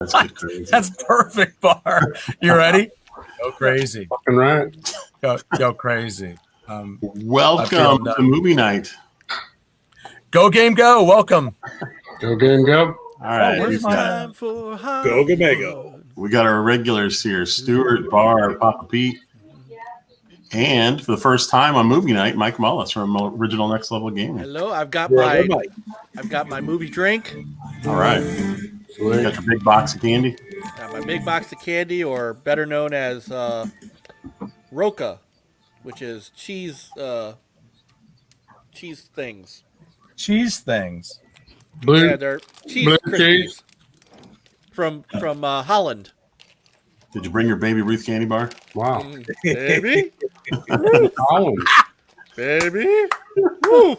That's good crazy. That's perfect, Bar. You ready? Go crazy. Fucking right. Go crazy. Welcome to movie night. Go game, go. Welcome. Go game, go. All right. where's my- Time for Go Gamego. We got our regulars here, Stuart, Bar, Papa Pete. And for the first time on movie night, Mike Mullis from Original Next Level Gaming. Hello, I've got Brother my Mike. movie drink. All right. You got your big box of candy? Got my big box of candy, or better known as Roca, which is cheese things. Cheese things. Blue. Yeah, they're cheese Blue Krispies cheese. from Holland. Did you bring your baby Ruth candy bar? Wow. Baby, Holland. baby. Woo.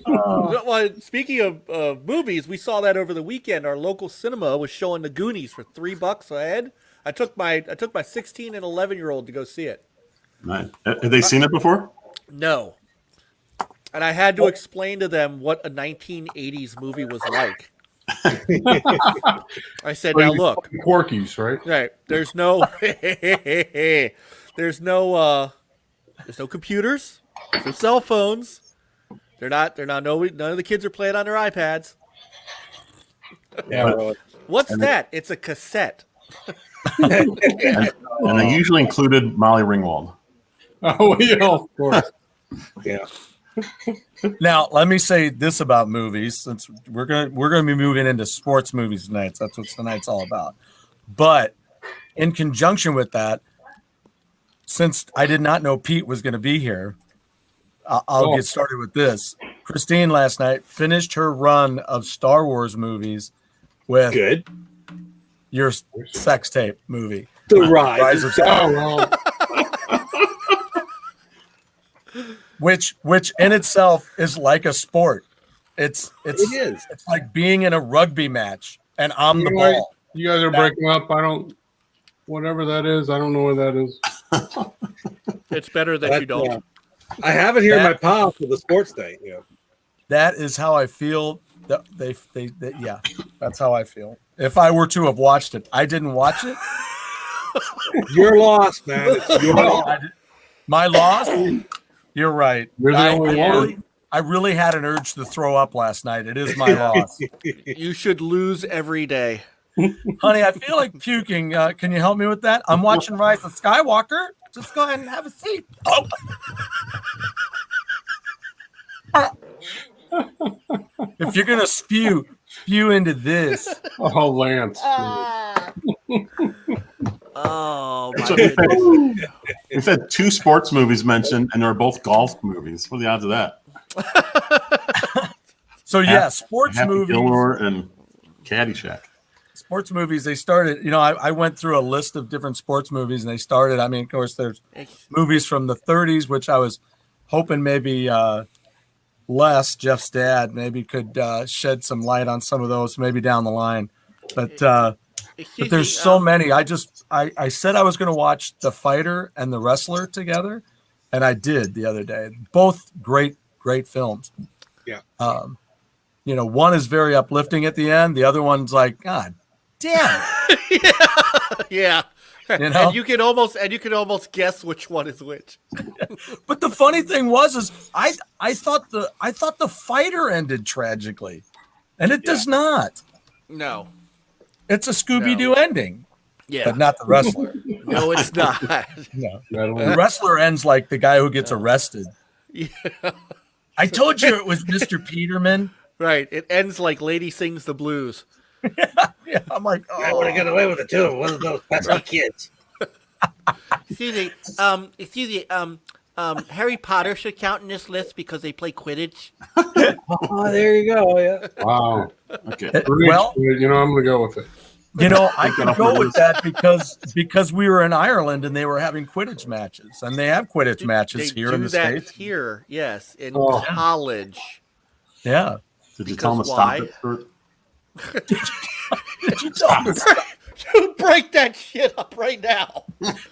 Well, speaking of movies, we saw that over the weekend. Our local cinema was showing The Goonies for $3 a head. I took my 16 and 11-year-old to go see it. Nice. Have they seen it before? No. And I had to explain to them what a 1980s movie was like. I said, now look, Porkies, right? right, there's no computers, there's no cell phones. None of the kids are playing on their iPads. Yeah, really. What's that? It's a cassette. And they usually included Molly Ringwald. Oh, yeah, of course. Yeah. Now, let me say this about movies, since we're gonna be moving into sports movies tonight. That's what tonight's all about. But in conjunction with that, since I did not know Pete was going to be here, I'll get started with this. Christine last night finished her run of Star Wars movies with Good. your sex tape movie. The Rise Rise of of Oh, well. which in itself is like a sport. It is. It's like being in a rugby match and I'm the You know what? ball. You guys are breaking up. Whatever that is, I don't know what that is. It's better that you don't. Yeah. I have it here in my pile for the sports day. Yeah. That is how I feel. Yeah, that's how I feel. If I were to have watched it, I didn't watch it. You're lost, man. It's your loss. My loss. You're right. You're the only one. I really had an urge to throw up last night. It is my loss, You should lose every day. honey. I feel like puking. Can you help me with that? I'm watching Rise of Skywalker. Just go ahead and have a seat. Oh. If you're gonna spew into this. Oh, Lance. Oh my So goodness. we've had two sports movies mentioned, and they're both golf movies. What are the odds of that? So yeah, sports Happy movies. Gilmore and Caddyshack. Sports movies. They started. I went through a list of different sports movies, and they started. I mean, of course, there's movies from the 30s, which I was hoping maybe Jeff's dad, maybe could shed some light on some of those, maybe down the line. But there's so many. I said I was going to watch The Fighter and The Wrestler together, and I did the other day. Both great films. Yeah. One is very uplifting at the end. The other one's like, God damn. Yeah. And you can almost guess which one is which. But the funny thing is I thought the Fighter ended tragically, and it does not. No. It's a Scooby-Doo ending, Yeah. but not The Wrestler. No, it's not. No. That'll- The Wrestler ends like the guy who gets arrested. Yeah. I told you it was Mr. Peterman. Right. It ends like Lady Sings the Blues. Yeah, I'm like, I would have got away with it too. One of those pesky kids. Excuse me. Harry Potter should count in this list because they play Quidditch. Oh, there you go. Yeah. Wow. Okay. Well, I'm going to go with it. I could go with that because we were in Ireland and they were having Quidditch matches, and they have Quidditch matches They here do in the that States. here, yes, in Oh. college. Yeah. Did you tell them to Because stop it? Kurt? Did you tell me? You break that shit up right now.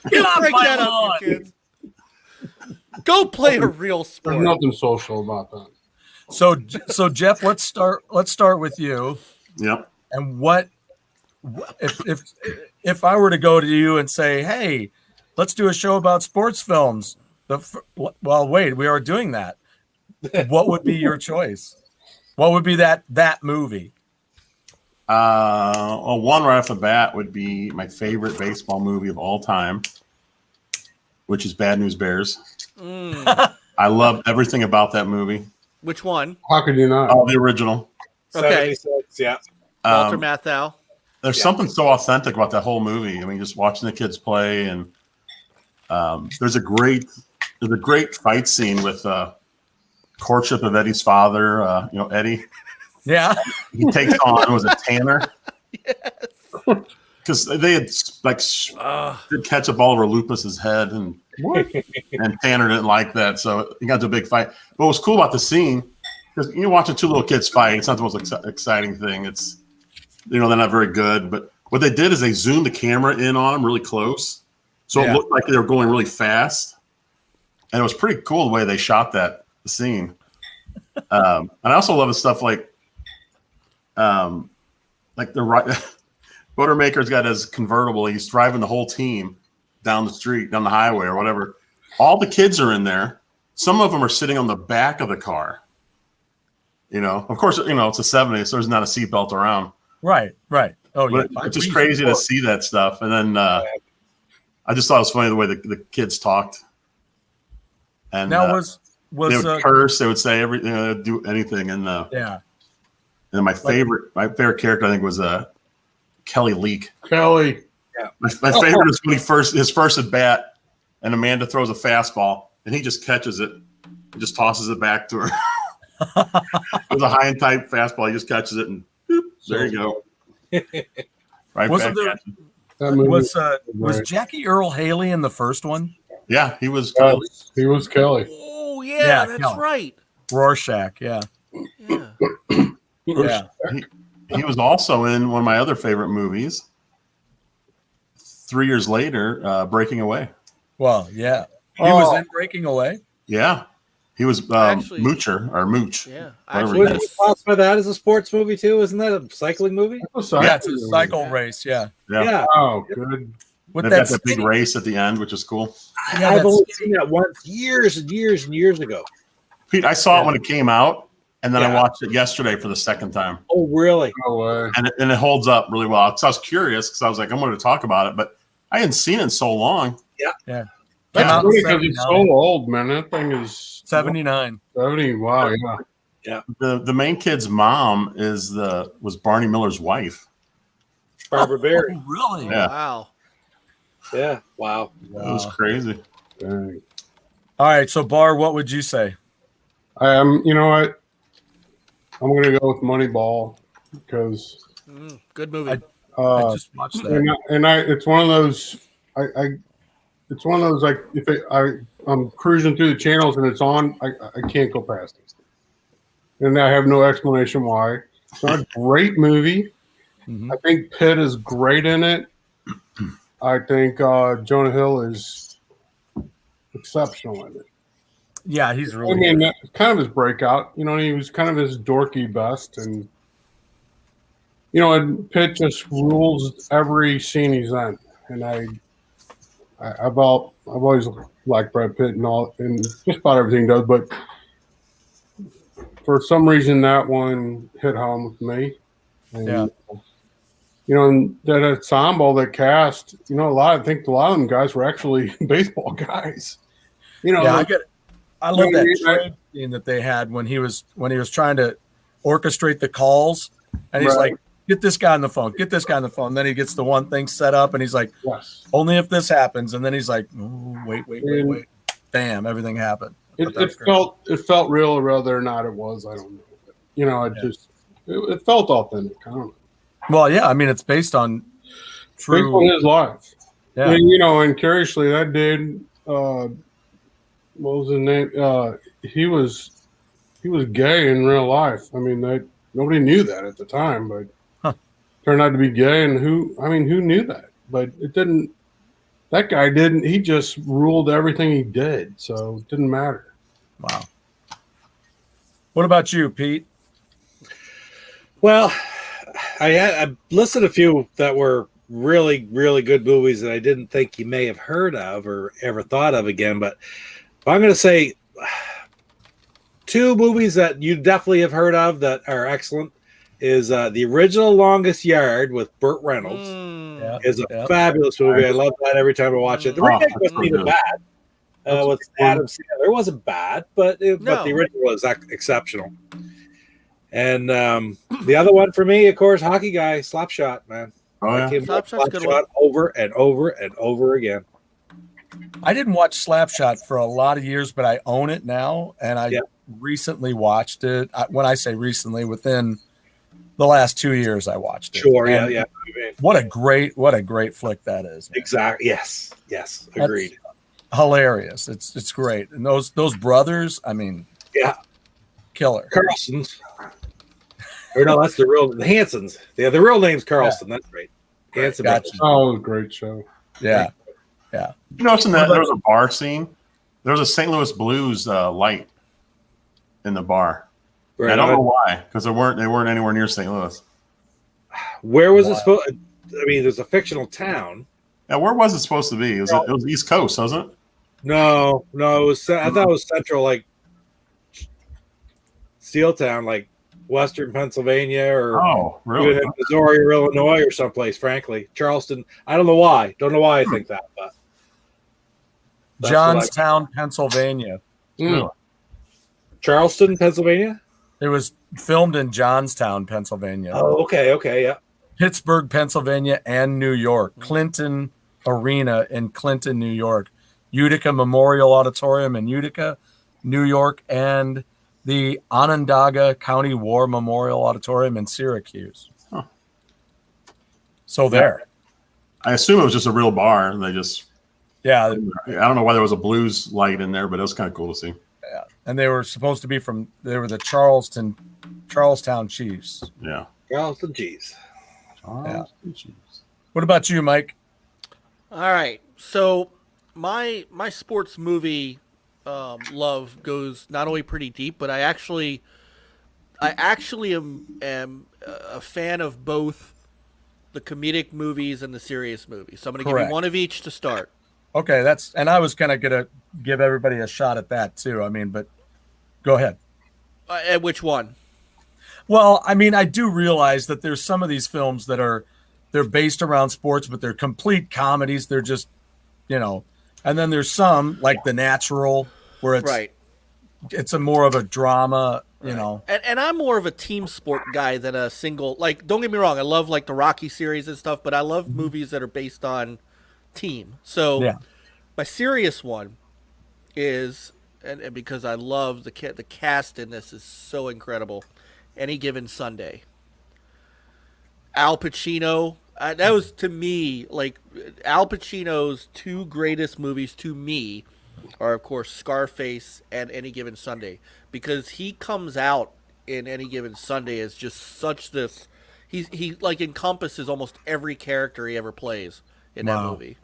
Get off Break my that lawn. up, you kids. Go play a real There's sport. nothing social about that. So Jeff, let's start with you. Yep. And what if I were to go to you and say, "Hey, let's do a show about sports films," well, wait, we are doing that. What would be your choice? What would be that movie? Well, one right off the bat would be my favorite baseball movie of all time, which is Bad News Bears. I love everything about that movie. Which one? How could you not? Oh, the original. Okay. 76, yeah. Walter Matthau. There's something so authentic about that whole movie. I mean, just watching the kids play, and there's a great fight scene with courtship of Eddie's father. Eddie. Yeah. He takes on was it Tanner? Because they had did ketchup all over Lupus's head, and Tanner didn't like that, so he got into a big fight. But what was cool about the scene, because you're watching two little kids fight, it's not the most exciting thing. It's they're not very good, but what they did is they zoomed the camera in on them really close, so it looked like they were going really fast, and it was pretty cool the way they shot the scene. And I also love the stuff like the Boilermaker's got his convertible. He's driving the whole team down the street, down the highway or whatever. All the kids are in there. Some of them are sitting on the back of the car. Of course, it's the 70s, so there's not a seatbelt around. Right. Oh, yeah. But it's just crazy to see that stuff. And then I just thought it was funny the way the kids talked. And now they would curse. They would say everything, they'd do anything. And and my favorite character, I think, was Kelly Leak. Kelly. Yeah. My favorite is when his first at bat, and Amanda throws a fastball, and he just catches it and just tosses it back to her. It was a high and tight fastball. He just catches it, and boop, there you go. Right Wasn't back. was Jackie Earl Haley in the first one? Yeah, he was. Kelly. He was Kelly. Oh yeah, that's Kelly. right. Rorschach. Yeah. Yeah. He was also in one of my other favorite movies. 3 years later, Breaking Away. Well, yeah. He was in Breaking Away. Yeah, he was Actually- Moocher or Mooch. Yeah. Whatever Actually, he Wasn't is. it classified that as a sports movie too? Isn't that a cycling movie? Yeah, it's a cycle race. Yeah. Yeah. Oh, good. With They've that got that big skinny- race at the end, which is cool. Yeah, I've that's only skinny- seen that once years and years and years ago. Pete, I saw it when it came out, and then I Yeah. watched it yesterday for the second time, Oh, really? No way. and it holds up really well. So I was curious because I was like, I'm going to talk about it, but I hadn't seen it in so long. Came That's out in funny because it's so 79. old, man. That thing is 79. 70. Wow, yeah. The main kid's mom was Barney Miller's wife. Barbara Berry. Oh, really? Yeah. wow. Yeah. Wow. It was crazy. Dang. All right. So, Bar, what would you say? You know what? I'm gonna go with Moneyball because Good movie. I just watched that. it's one of those. It's one of those like if I'm cruising through the channels and it's on, I can't go past it, and I have no explanation why. It's not a great movie. Mhm. I think Pitt is great in it. I think Jonah Hill is exceptional in it. Yeah, he's I really mean, good. that's kind of his breakout. He was kind of his dorky best, and and Pitt just rules every scene he's in. And I've always liked Brad Pitt and just about everything he does, but for some reason that one hit home with me. And, Yeah. And that ensemble that cast, I think a lot of them guys were actually baseball guys. Yeah, I love You know what I that mean? trade scene that they had when he was trying to orchestrate the calls, and he's Right. like, "Get this guy on the phone. Get this guy on the phone." And then he gets the one thing set up, and he's like, yes. "Only if this happens." And then he's like, "Ooh, wait. And- Bam! Everything happened." It That's great. felt real, whether or not it was. I don't know. It felt authentic. I don't know. Well, yeah. I mean, it's based on Based on true. his life. Yeah. And curiously, that dude, what was his name? He was gay in real life. I mean, nobody knew that at the time, but turned out to be gay. And who knew that? But it didn't. That guy didn't. He just ruled everything he did, so it didn't matter. Wow. What about you, Pete? Well, I listed a few that were really, really good movies that I didn't think you may have heard of or ever thought of again. But I'm going to say two movies that you definitely have heard of that are excellent is the original Longest Yard with Burt Reynolds. Is a fabulous movie. I love that every time I watch it. The remake wasn't even bad. With Adam Sandler, it wasn't bad, but the original was exceptional. And the other one for me, of course, Hockey Guy, Slapshot, man. Oh, yeah. Slapshot over and over and over again. I didn't watch Slapshot for a lot of years, but I own it now, and I recently watched it. When I say recently, within the last 2 years, I watched it. Sure, and yeah. What a great flick that is. Man. Exactly. Yes. Agreed. That's hilarious. It's great. And those brothers, I mean, killer. Carlsons. Or no, that's the Hansons. Yeah, the real name's Carlson. Yeah. That's right. Hanson. Gotcha. Oh, great show. Yeah. You know, in that there was a bar scene. There was a St. Louis Blues light in the bar. Right. I don't know why, because they weren't anywhere near St. Louis. Where was it supposed? I mean, there's a fictional town. Yeah, where was it supposed to be? It was East Coast, wasn't it? No, it was. I thought it was central, like Steel Town, like Western Pennsylvania, or really? Even Missouri or Illinois or someplace. Frankly, Charleston. I don't know why. I think that, but Johnstown, Pennsylvania. Charleston, Pennsylvania. It was filmed in Johnstown, Pennsylvania. Oh, okay, yeah. Pittsburgh, Pennsylvania, and New York. Clinton Arena in Clinton, New York. Utica Memorial Auditorium in Utica, New York, and the Onondaga County War Memorial Auditorium in Syracuse. Huh. So there. I assume it was just a real bar, and they just. Yeah. I don't know why there was a blues light in there, but it was kind of cool to see. Yeah. And they were supposed to be they were the Charlestown Chiefs. Yeah. Charleston Chiefs. What about you, Mike? All right. So my sports movie love goes not only pretty deep, but I actually am a fan of both the comedic movies and the serious movies. So I'm going to give you one of each to start. Okay, and I was kind of going to give everybody a shot at that too. I mean, but go ahead. And which one? Well, I mean, I do realize that there's some of these films that they're based around sports, but they're complete comedies. They're just, and then there's some like The Natural where it's a more of a drama, And I'm more of a team sport guy than a single. Like, don't get me wrong, I love like the Rocky series and stuff, but I love movies that are based on team. So my serious one is, and because I love the cast in this is so incredible. Any Given Sunday. Al Pacino. That was, to me, like, Al Pacino's two greatest movies to me are, of course, Scarface and Any Given Sunday. Because he comes out in Any Given Sunday as just such this... He like, encompasses almost every character he ever plays in that movie.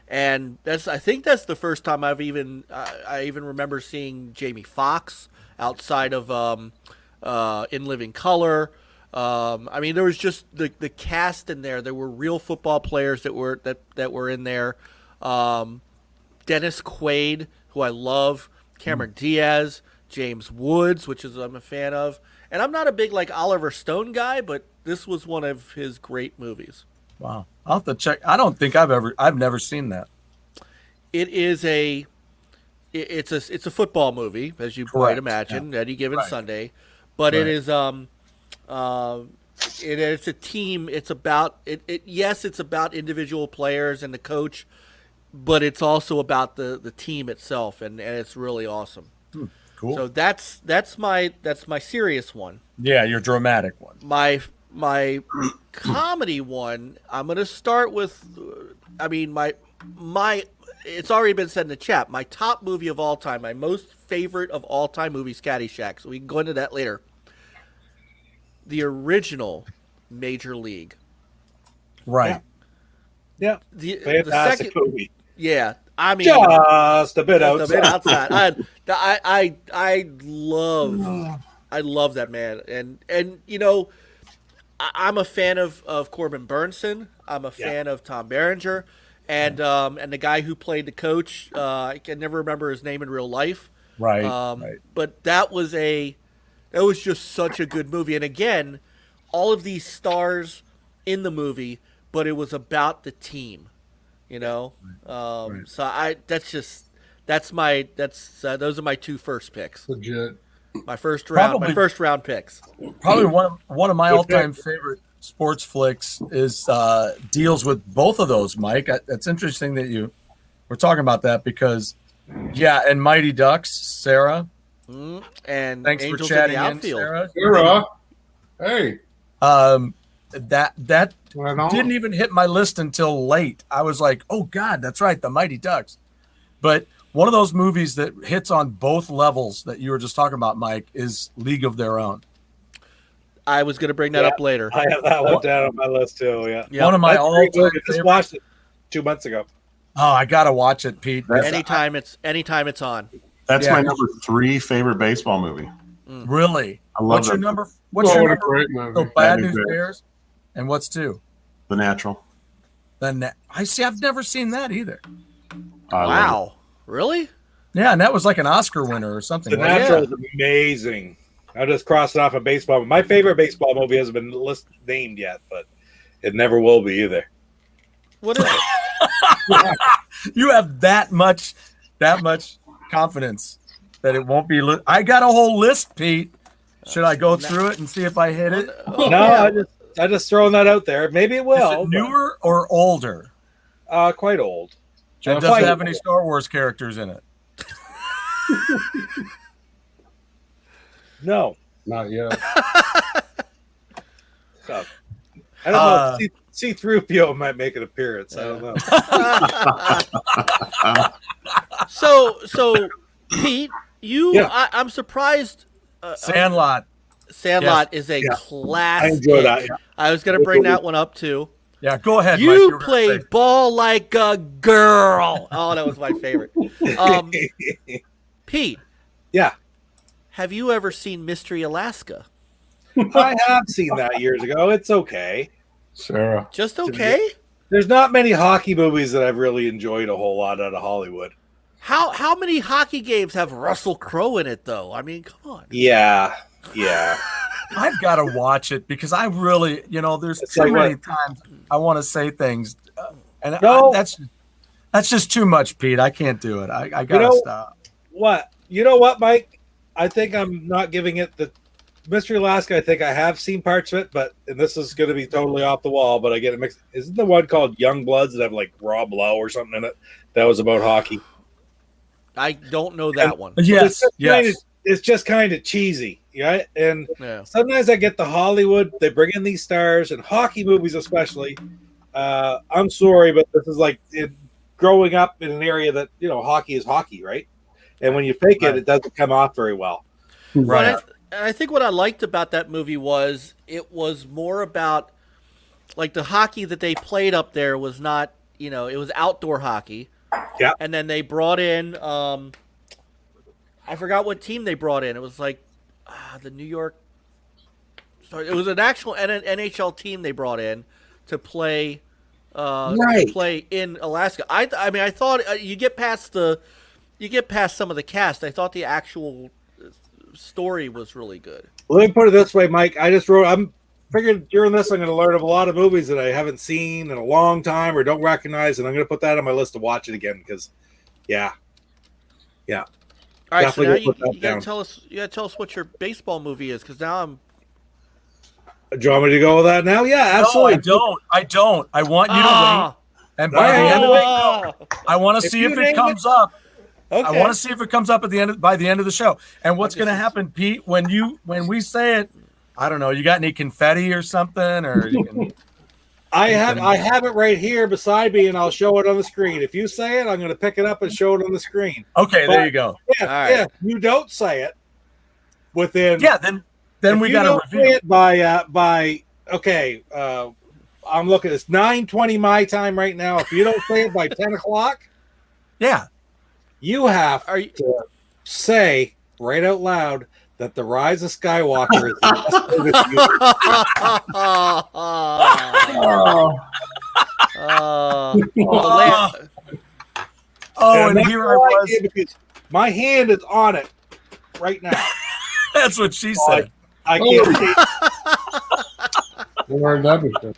And I think that's the first time I even remember seeing Jamie Foxx outside of... In Living Color. I mean, there was just the cast in there. There were real football players that were in there. Dennis Quaid, who I love, Cameron Diaz, James Woods, which I'm a fan of. And I'm not a big like Oliver Stone guy, but this was one of his great movies. Wow. I'll have to check. I don't think I've never seen that. It is it's a football movie, as you might imagine, Any Given Sunday. But it is it's a team. It's about yes, it's about individual players and the coach, but it's also about the team itself, and it's really awesome. Cool. So that's my serious one. Yeah, your dramatic one. My comedy one, I'm gonna start with. I mean, my it's already been said in the chat. My top movie of all time, my most favorite of all time movie, is Caddyshack. So we can go into that later. The original Major League. Right. Yeah. Fantastic movie. Yeah. I mean, just a bit outside. I love that, man. And I'm a fan of Corbin Burnson. I'm a fan of Tom Berenger, and the guy who played the coach. I can never remember his name in real life. Right. Right. But that was just such a good movie. And again, all of these stars in the movie, but it was about the team. You know, so those are my two first picks. Legit. My first round picks. Probably one of my all-time favorite sports flicks is deals with both of those, Mike. It's interesting that we're talking about that because, and Mighty Ducks, Sarah. And thanks Angels for chatting in the in, outfield. Sarah. Hey. That didn't even hit my list until late. I was like, oh God, that's right, the Mighty Ducks. But one of those movies that hits on both levels that you were just talking about, Mike, is League of Their Own. I was going to bring that up later. I have that one down on my list too. Yeah. One of my all-time favorites. Just watched it 2 months ago. Oh, I gotta watch it, Pete. Anytime it's on. That's my number 3 favorite baseball movie. Really? I love What's that. your number? What's your number? Great movie. So Bad News Bears. And what's 2? The Natural. Then I see. I've never seen that either. Wow. Really? Yeah, and that was like an Oscar winner or something. The Natural is amazing. I just crossed it off a baseball. My favorite baseball movie hasn't been named yet, but it never will be either. What is it? You have that much confidence that it won't be. I got a whole list, Pete. Should I go through it and see if I hit it? No, I just throwing that out there. Maybe it will. Is it newer or older? Quite old. And does it have any Star Wars characters in it? No, not yet. So, I don't know. C-3PO might make an appearance. I don't know. So Pete, I'm surprised. Sandlot. Sandlot is a classic. I enjoy that. Yeah. I was going to bring that one up too. Yeah, go ahead. You Mike, play ball like a girl. Oh, that was my favorite. Pete. Yeah. Have you ever seen Mystery Alaska? I have seen that years ago. It's okay. Sarah. Just okay? There's not many hockey movies that I've really enjoyed a whole lot out of Hollywood. How many hockey games have Russell Crowe in it, though? I mean, come on. Yeah. I've got to watch it because I really, there's too many times I want to say things, and that's just too much, Pete. I can't do it. I gotta stop. What? You know what, Mike? I think I'm not giving it the Mystery Alaska. I think I have seen parts of it, and this is going to be totally off the wall, but I get it mixed. Isn't the one called Young Bloods that have like Rob Lowe or something in it that was about hockey? I don't know that one. Yes. It's just kind of cheesy, right? And sometimes I get the Hollywood, they bring in these stars, and hockey movies especially. I'm sorry, but this is like growing up in an area that, hockey is hockey, right? And when you fake it, it doesn't come off very well. Right. And I think what I liked about that movie was it was more about, like, the hockey that they played up there was not, it was outdoor hockey. Yeah. And then they brought in, I forgot what team they brought in. It was like the New York. Sorry, it was an actual NHL team they brought in to play. To play in Alaska. I mean, I thought you get past some of the cast. I thought the actual story was really good. Let me put it this way, Mike. I'm figured during this I'm going to learn of a lot of movies that I haven't seen in a long time or don't recognize, and I'm going to put that on my list to watch it again because, yeah. All right, so now you gotta tell us. You gotta tell us what your baseball movie is, because now I'm. Do you want me to go with that now? Yeah, absolutely. No, I don't. I want you to wait. And by the end of it, I want to see if it comes up. Okay. I want to see if it comes up by the end of the show. And what's going to happen, Pete, when we say it? I don't know. You got any confetti or something, or you can. I have it right here beside me, and I'll show it on the screen. If you say it, I'm going to pick it up and show it on the screen. Okay, there you go. Yeah, you don't say it within. Yeah, then we got to review it by. Okay, I'm looking. It's 9:20 my time right now. If you don't say it by 10 o'clock, yeah, you have to say right out loud that The Rise of Skywalker is the best movie of the year. And here I was. Because my hand is on it right now. That's what she said. I can't see. Where'd that be from?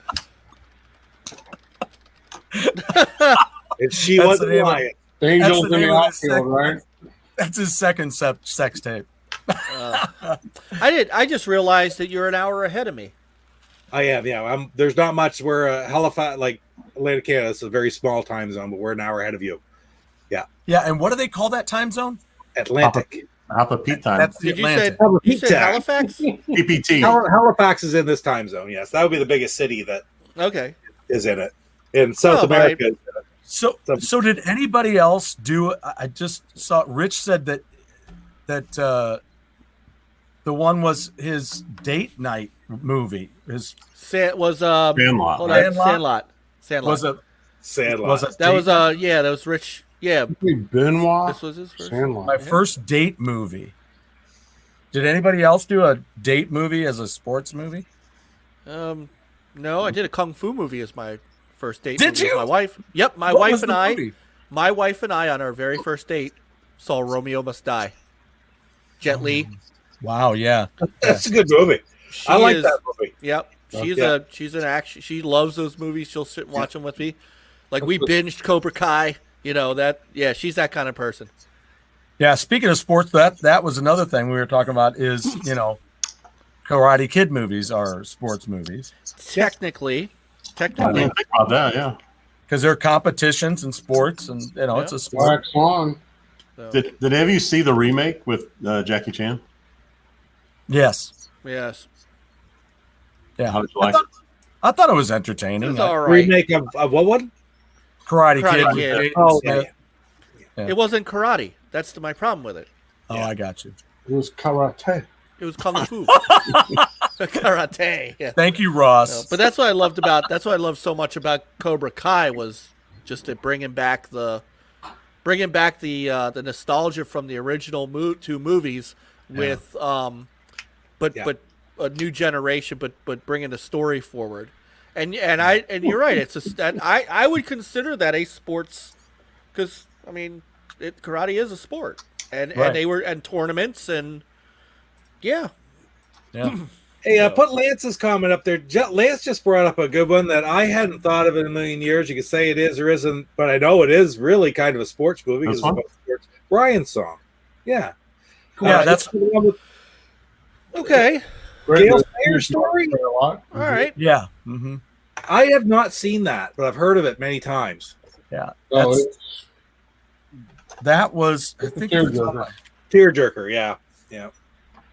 And she That's wasn't the name of- lying. Angels That's the in name the of the outfield, right? That's his second sex tape. I just realized that you're an hour ahead of me. I am, yeah. There's not much. We're Halifax, like Atlantic Canada. It's a very small time zone, but we're an hour ahead of you. Yeah, and what do they call that time zone? Atlantic. Alpha Pete time. That's the Did you say Atlantic. you said Halifax? PPT. Halifax is in this time zone. Yes, that would be the biggest city that Okay. is in it. In South Oh, America. So did anybody else do? I just saw Rich said that the one was his date night movie. His Was Sandlot. hold Right? on, Sandlot. was a Sandlot. was a That date was night? yeah, that was Rich. Yeah, Benoit this was his first. Sandlot. My first date movie. Did anybody else do a date movie as a sports movie? No, I did a kung fu movie as my first date. Did movie with you? My wife. Yep, my What wife was and the I. movie? My wife and I on our very first date saw Romeo Must Die. Jet Li. Wow, yeah. That's a good movie. I like that movie. Yep. She's Yeah. she's an action. She loves those movies. She'll sit and watch them with me. Like we binged Cobra Kai. You know that. Yeah, she's that kind of person. Yeah, speaking of sports, that was another thing we were talking about is, Karate Kid movies are sports movies Technically, I didn't think about that. Yeah. because they're competitions and sports, and it's a sport. Black Swan. so, Did any of you see the remake with Jackie Chan? Yes. yes, Yeah. How did you like I thought it was it entertaining. was all right. Remake of what one? Karate Karate Kid. Kid. with Jaden Oh, Smith. yeah. It wasn't karate. That's my problem with it. Oh, I got you. It was karate. It was kung fu. Karate. Yeah. Thank you, Ross. No, but that's what I loved about. That's what I loved so much about Cobra Kai was just it bringing back the nostalgia from the original two movies with but a new generation, but bringing the story forward. And you're right. I would consider that a sports because I mean karate is a sport and they were and tournaments and yeah. Hey, put Lance's comment up there. Lance just brought up a good one that I hadn't thought of in a million years. You could say it is or isn't, but I know it is really kind of a sports movie because it's about sports. Brian's song. Yeah. Yeah, that's Okay. Gail Sayers story? All right. yeah. Mm-hmm. I have not seen that, but I've heard of it many times. Yeah. Oh, That was I think it was on my- Tearjerker, yeah.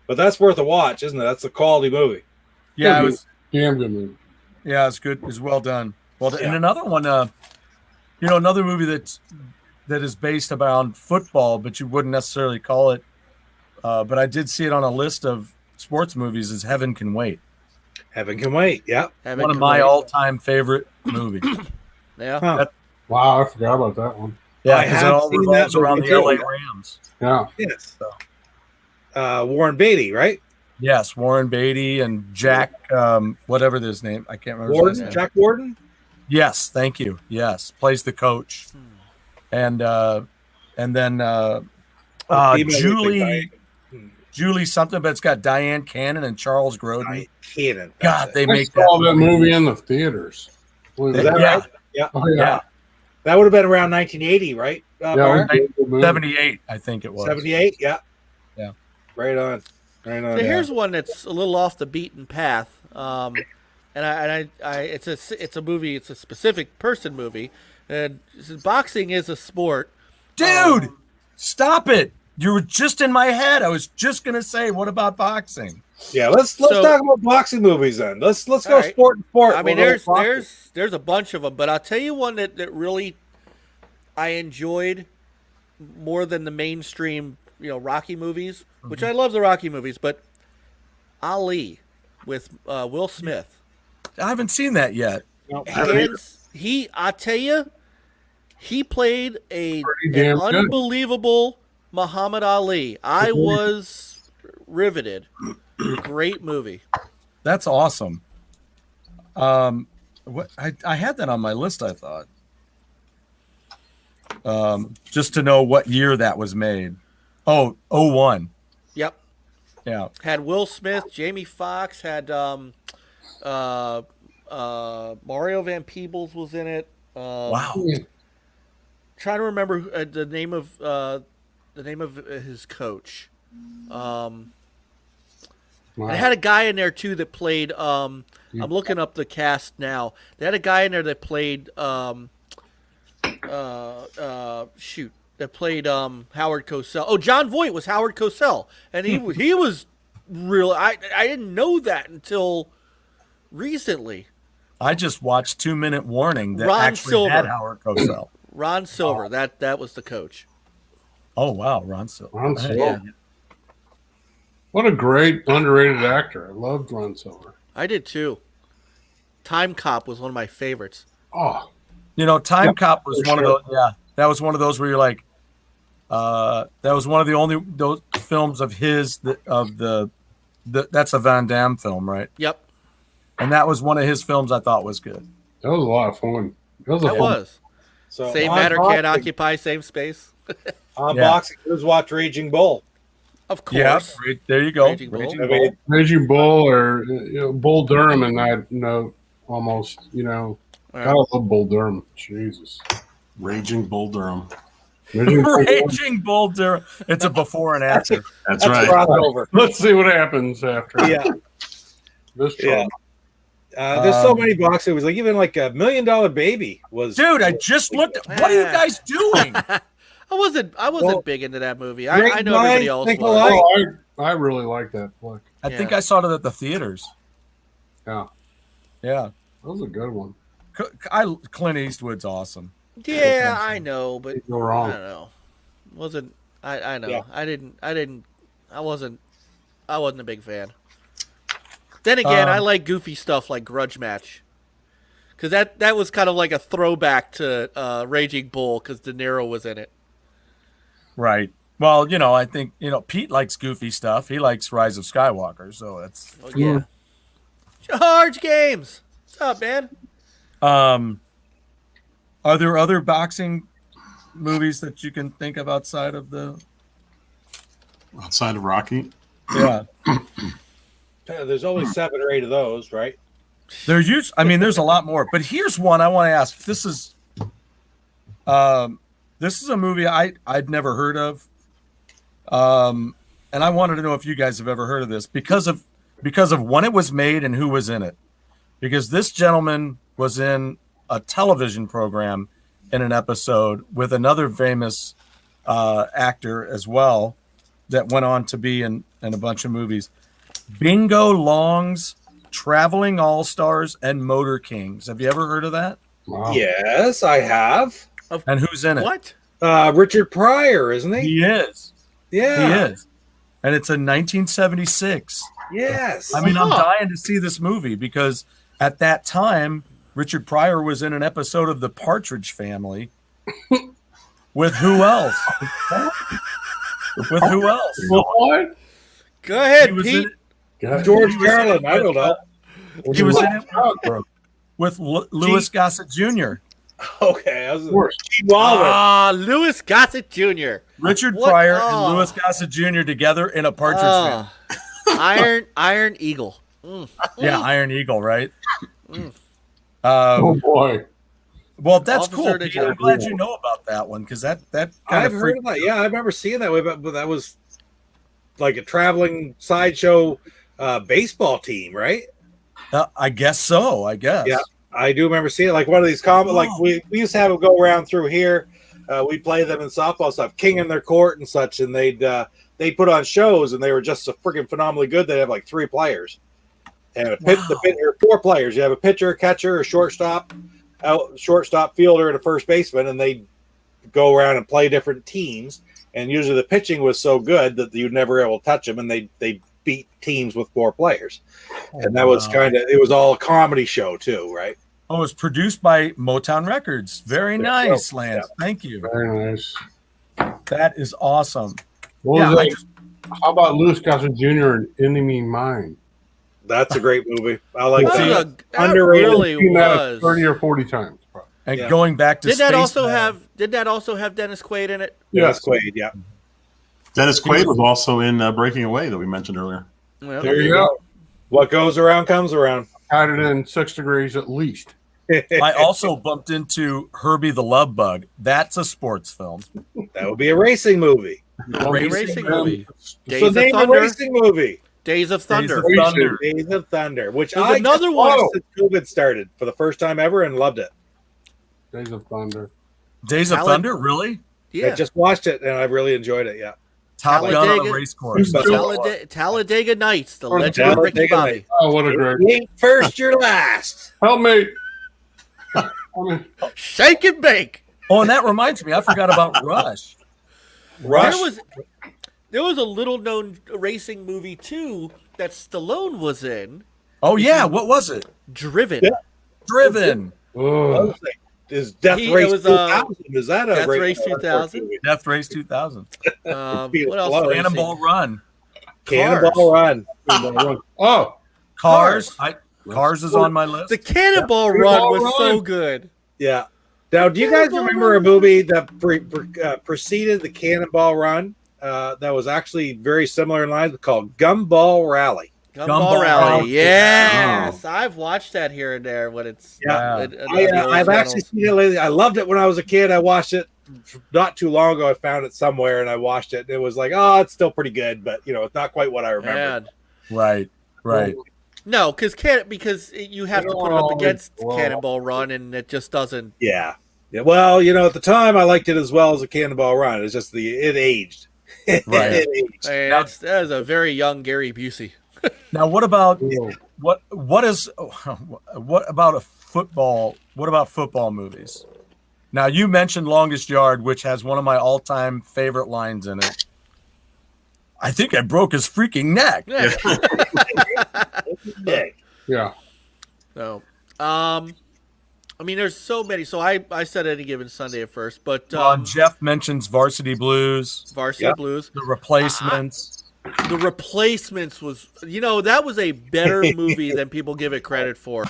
But that's worth a watch, isn't it? That's a quality movie. yeah, it was damn good movie. yeah, it's good. It's well done. Well done. Yeah. And another one, another movie that is based around football, but you wouldn't necessarily call it. But I did see it on a list of sports movies. Is Heaven Can Wait? Heaven Can Wait. Yeah. One of my all-time favorite movies. Yeah. Huh. Wow, I forgot about that one. Yeah, I because it have all seen revolves that around movie the too. LA Rams. Yeah. Yes. Warren Beatty, right? Yes, Warren Beatty and Jack, whatever his name, I can't remember. his Warden, name. Jack Warden. Yes, thank you. Yes, plays the coach, and then Julie something, but it's got Diane Cannon and Charles Grodin. Cannon. God, they I make saw that. that movie in the theaters. Is that Yeah. right? Yeah. Oh, Yeah, That would have been around 1980, right? Bar? it was a good movie. 78, I think it was. 78. Yeah. Yeah. Right on. Right on. So here's one that's a little off the beaten path, and it's a movie. It's a specific person movie, and boxing is a sport. Dude, stop it! You were just in my head. I was just gonna say, what about boxing? Yeah, let's So- talk about boxing movies then. Let's go right. sport and sport. I mean, We'll go boxing. there's a bunch of them, but I'll tell you one that really I enjoyed more than the mainstream, Rocky movies, which I love the Rocky movies, but Ali with Will Smith. I haven't seen that yet. I tell you, he played an damn good. unbelievable Muhammad Ali. I was riveted. Great movie. That's awesome. What I had that on my list, I thought. Just to know what year that was made. Oh, 01. Yep. Yeah. Had Will Smith, Jamie Foxx, had Mario Van Peebles was in it. Wow. Trying to remember the name of his coach. They had a guy in there too that played. I'm looking up the cast now. They had a guy in there that played. That played Howard Cosell. Oh, John Voight was Howard Cosell, and he was real. I didn't know that until recently. I just watched 2 Minute Warning that Ron actually Silver. had Howard Cosell. Ron Silver. That was the coach. Oh wow, Ron Silver. Ron Silver. Yeah. What a great underrated actor. I loved Ron Silver. I did too. Time Cop was one of my favorites. Oh, Time Cop was for one sure. of those. Yeah, that was one of those where you're like, that was one of the only those films of his that's a Van Damme film, right? Yep, And that was one of his films I thought was good. that was a lot of fun. That that was. So Same on matter boxing- can't occupy same space. On Yeah. boxing, who's watch Raging Bull? Of Yeah, course. there you go. Raging Bull. Raging I Bull. mean, Raging Bull or Bull Durham in that note almost, gotta love Bull Durham. Jesus. Raging Bull Durham. Raging Bull Durham. Raging Bull Durham. It's a before and after. That's right. crossover. Let's see what happens after Yeah. this Yeah. trouble. There's so many boxing movies. Like even like $1 Million Baby was. Dude, I just looked. What are you guys doing? I wasn't Well, big into that movie. Great I know everybody minds else think was. alike. Oh, I really like that flick. I think Yeah. I saw it at the theaters. Yeah, Yeah. that was a good one. Clint Eastwood's awesome. Yeah, I know, but Can't go I wrong. don't know. Wasn't I know. Yeah. I wasn't a big fan. Then again, I like goofy stuff like Grudge Match. Cuz that was kind of like a throwback to Raging Bull cuz De Niro was in it. Right. Well, I think, Pete likes goofy stuff. He likes Rise of Skywalker. So that's, Oh yeah. Charge Games. What's up, man? are there other boxing movies that you can think of outside of the, Outside of Rocky. yeah. There's only 7 or 8 of those, right? There's a lot more, but here's one I want to ask. This is a movie I'd never heard of. And I wanted to know if you guys have ever heard of this because of when it was made and who was in it. Because this gentleman was in a television program in an episode with another famous actor as well that went on to be in a bunch of movies. Bingo Long's Traveling All-Stars and Motor Kings. Have you ever heard of that? Wow. Yes, I have. And who's in it? What? Richard Pryor, isn't he? He is. Yeah. He is. And it's in 1976. Yes. I mean, I'm Huh. dying to see this movie because at that time, Richard Pryor was in an episode of The Partridge Family. With who else? With who else? What? Go ahead, He was Pete. in God. George he was in Carlin. it I don't know. He was in it Bro, with Louis Gossett Jr. Okay. I was of course. Gene Wilder. Louis Gossett Jr. Richard What? Pryor Oh. and Louis Gossett Jr. together in a Partridge Family. Iron Eagle. Yeah, Iron Eagle, right? Oh boy. Well, that's Officer cool. to Pete. I'm John. glad you know about that one because that kind I've of heard of that. Yeah, I remember seeing that. But that was like a traveling sideshow baseball team, right? I guess so. I guess. Yeah. I do remember seeing it, like one of these common. Like Wow. we used to have them go around through here. We play them in softball stuff, king in their court and such, and they'd put on shows, and they were just so freaking phenomenally good. They'd have like 3 players, and or 4 players. You have a pitcher, a catcher, a shortstop, fielder, and a first baseman, and they go around and play different teams. And usually the pitching was so good that you'd never able to touch them, and they beat teams with 4 players. And that was Wow. it was all a comedy show too, right? Oh, it was produced by Motown Records. Very nice, Lance. Thank you. Very nice. That is awesome. What Yeah, was I that? just, How about Louis Gossett Jr. and Enemy Mine? That's a great movie. I like That that. was that Underrated. really Seen that was. 30 or 40 times. Probably. And Yeah. going back to Did that Spaceman, also have Dennis Quaid in it? Yes, Quaid. Yeah. Dennis Quaid was also in Breaking Away that we mentioned earlier. Well, There you go. What goes around comes around. Had it in 6 degrees at least. I also bumped into Herbie the Love Bug. That's a sports film. That would be a racing movie. Racing movie. Days So of name a Thunder. racing movie. Days of Days Thunder. of Thunder. Days of Thunder, which There's I another just one. watched since COVID started for the first time ever and loved it. Days of Thunder. Days of Talad- Thunder, really? Yeah. I just watched it and I really enjoyed it. Yeah. Top Gun on a Talladega- race course. That's all it was. Talladega Nights, the Or legend of Ricky Talladega Bobby. Nights. Oh, what a great. You ain't first, you're last. Help me. I mean, Shake and bake. Oh, and that reminds me, I forgot about Rush. Rush. There was a little known racing movie too that Stallone was in, Oh, yeah. What was it? Driven. Yeah. Driven. ugh. Is Death He- Race it was, 2000? Is that a Death race- Race 2000? Death Race 2000. What else? Close. racing? Cannonball Run. Cannonball Run. Oh, Cars. Cars is on my list. The Cannonball Yeah. Run Cannonball was so Run. good. Yeah. Now, do you guys remember a movie that preceded the Cannonball Run that was actually very similar in line called Gumball Rally? Gumball Rally. Rally. Yes, I've watched that here and there when it's Yeah. I've actually seen it lately. I loved it when I was a kid. I watched it not too long ago. I found it somewhere and I watched it. It was like, oh, it's still pretty good, but it's not quite what I remember. Right. No, because you have to put it up against Cannonball Run, and it just doesn't. Yeah. Well, at the time I liked it as well as a Cannonball Run. It's just it aged. Right. It aged. Hey, that is a very young Gary Busey. Now, what about yeah. what about football movies? Now, you mentioned Longest Yard, which has one of my all-time favorite lines in it. I think I broke his freaking neck. Yeah. Yeah. So, there's so many. So I said Any Given Sunday at first, but Jeff mentions Varsity Blues, Varsity Blues. The Replacements. The Replacements was, that was a better movie than people give it credit for.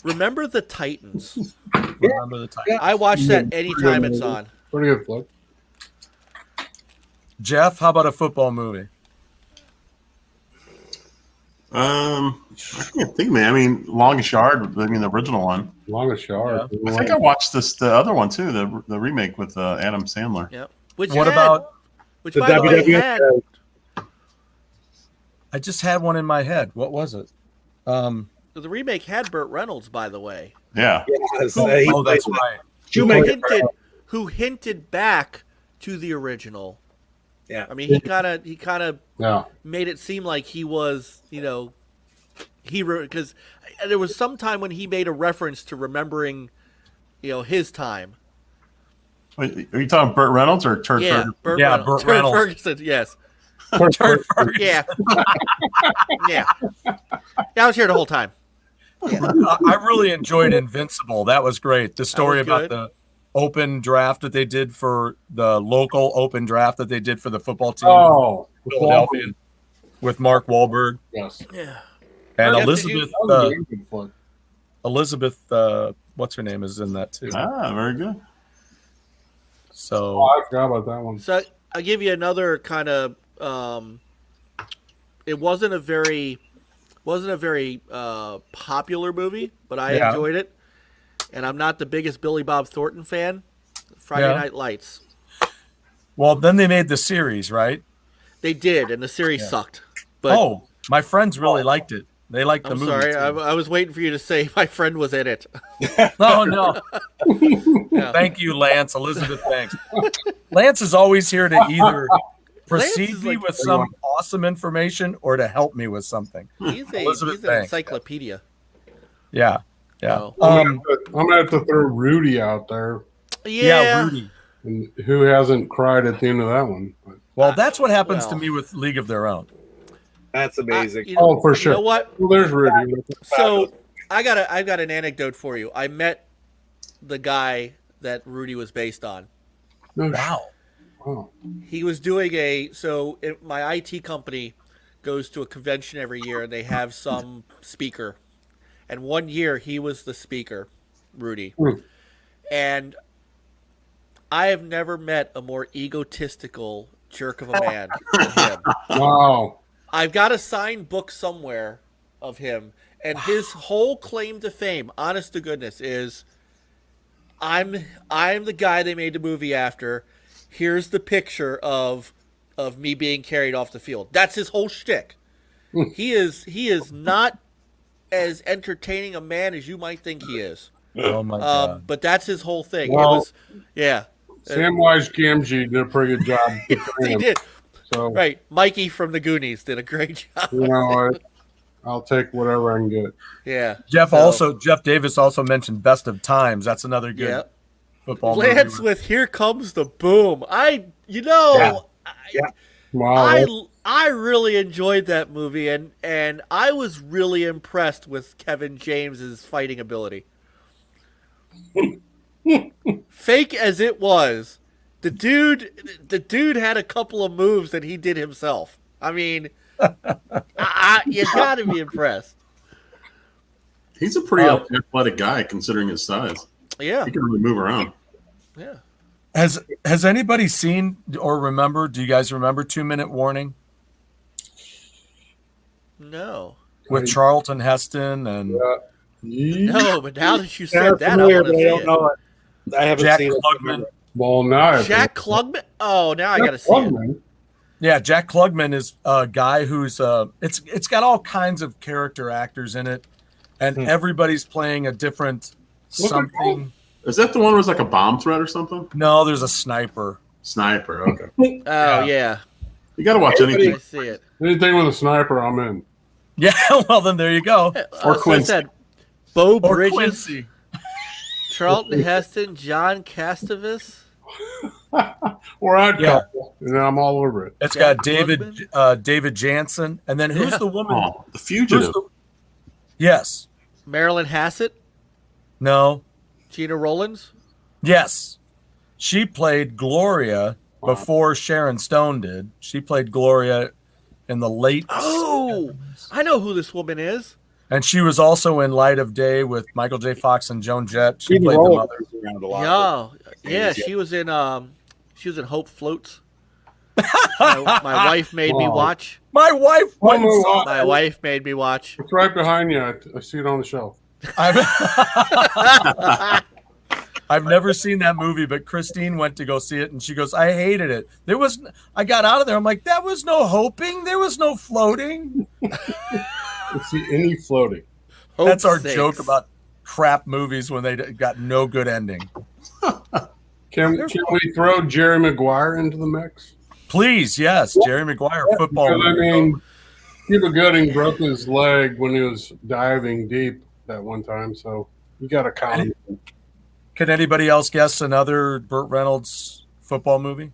Remember the Titans? Remember the Titans. I watch that anytime it's on. Pretty good flick. Jeff, how about a football movie? I can't think, man. Longest Yard. The original one. Longest Yard. I think I watched the other one too, the remake with Adam Sandler. Yep. Which What about? Which, The by the way, WWF had I just had one in my head. What was it? the remake had Burt Reynolds, by the way, Yeah. Yes, Oh, that's right. Shoemaker. who hinted back to the original. Yeah. I mean, he kind of Yeah. made it seem like he was, because there was some time when he made a reference to remembering, his time. Mm-hmm. Wait, are you talking Burt Reynolds or Turd Yeah, Ferguson? Burt Yeah, Reynolds. Burt Turd Reynolds. Ferguson, yes. Turd Ferguson. Yeah. Yeah. I was here the whole time. I really enjoyed Invincible. That was great. The story was about good. the open draft that they did for the local open draft that they did for the football team Oh, in Philadelphia with Mark Wahlberg yes. Yeah. and Jeff, Elizabeth. That was a very good flick. Elizabeth, what's her name, is in that too. Very good. So Oh, I forgot about that one. So I'll give you another kind of. It wasn't a very popular movie, but I Yeah. enjoyed it. And I'm not the biggest Billy Bob Thornton fan. Friday Yeah. Night Lights. well, then they made the series, right? They did, and the series Yeah. sucked. But Oh, my friends really liked it. They liked the I'm movie. sorry, too. I was waiting for you to say my friend was in it. No. Yeah. Thank you, Lance. Elizabeth, thanks. Lance is always here to either precede is me like- with some awesome information or to help me with something. He's Elizabeth an Banks. encyclopedia. Yeah. So- I'm gonna have to throw Rudy out there, Yeah. Rudy. and who hasn't cried at the end of that one? But, Well, that's what happens to Well. me with League of Their Own. That's amazing. Oh, for sure. You know what? well, there's Rudy. So I've got an anecdote for you. I met the guy that Rudy was based on. No, Wow. Oh. He was doing my IT company goes to a convention every year, and they have some speaker. And one year he was the speaker, Rudy. And I have never met a more egotistical jerk of a man than him. Wow. I've got a signed book somewhere of him, and his whole claim to fame, honest to goodness, is I'm the guy they made the movie after. Here's the picture of me being carried off the field. That's his whole shtick. He is not as entertaining a man as you might think he is. Oh my God. But that's his whole thing. Well, yeah. Samwise Gamgee did a pretty good job. He did. So, Right. Mikey from the Goonies did a great job. you know what? I'll take whatever I can get. Yeah. Jeff Davis also mentioned Best of Times. That's another good football Lance movie. with Here Comes the Boom. Wow. I really enjoyed that movie, and I was really impressed with Kevin James's fighting ability. Fake as it was, the dude had a couple of moves that he did himself. I mean, you got to be impressed. He's a pretty athletic guy considering his size. Yeah, He can really move around. yeah. Has anybody seen or remember? Do you guys remember 2 Minute Warning No, with Charlton Heston and no. But now that you said Sounds that, familiar, I want but to I see don't it. know it. I haven't Jack seen Klugman? it. Well, now Jack Klugman. Oh, now I got to see it. Klugman. Yeah, Jack Klugman is a guy who's it's got all kinds of character actors in it, and everybody's playing a different something. Is that the one where it's like a bomb threat or something? No, there's a sniper. Sniper. Okay. Oh yeah, You got to watch I anything. see it. Anything with a sniper, I'm in. Yeah, well then there you go. Or So I Quincy. said, Bo Or Bridges, Quincy. Charlton Heston, John Cassavetes. Or I'd Yeah. couple, and I'm all over it. It's Jack got David Jansen, and then who's Yeah. the woman? Oh, The Who's Fugitive. Yes. Marilyn Hassett, No. Gina Rollins. Yes. She played Gloria before Sharon Stone did. She played Gloria in the late. Oh, I know who this woman is. And she was also in Light of Day with Michael J. Fox and Joan Jett. She Gina played the Rollins mother. was around a lot. Yeah, she was in Hope Floats. my wife made me watch. My wife went and Oh, saw My wife made me watch. It's right behind you. I see it on the shelf. I've never seen that movie, but Christine went to go see it, and she goes, "I hated it. I got out of there. I'm like, that was no hoping. There was no floating." Let's see any floating. Hope That's our sakes. joke about crap movies when they got no good ending. Can we throw Jerry Maguire into the mix? Please, yes, Jerry Maguire football. Because, I movie. mean, Cuba Gooding broke his leg when he was diving deep that one time, so you got to count him. Can anybody else guess another Burt Reynolds football movie?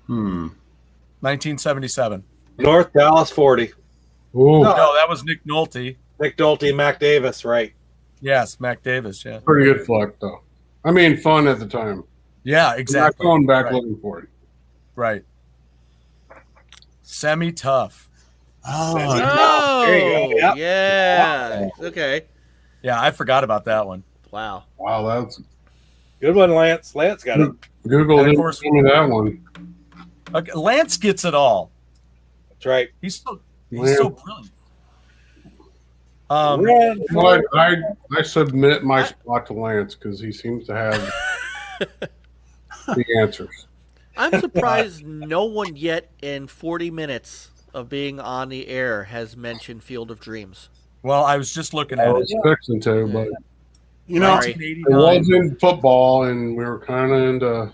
1977. North Dallas 40. Ooh, No, that was Nick Nolte. Nick Nolte, Mac Davis, right? Yes, Mac Davis. Yeah, pretty good flick, though. I mean, fun at the time. yeah, I'm exactly. not going back Right. looking for it. Right. Semi-tough. Oh, There you go. Yep. Yeah. Okay. Yeah, I forgot about that one. Wow. Wow, that's Good one, Lance. Lance got it. Google And of didn't course- give me that one. Okay, Lance gets it all. That's right. He's so Lance. brilliant. Run, You know what? I submit my spot to Lance because he seems to have the answers. I'm surprised no one yet in 40 minutes of being on the air has mentioned Field of Dreams. Well, I was just looking I at was it. fixing to, but you know, Sorry. it 1989. was in football, and we were kind of into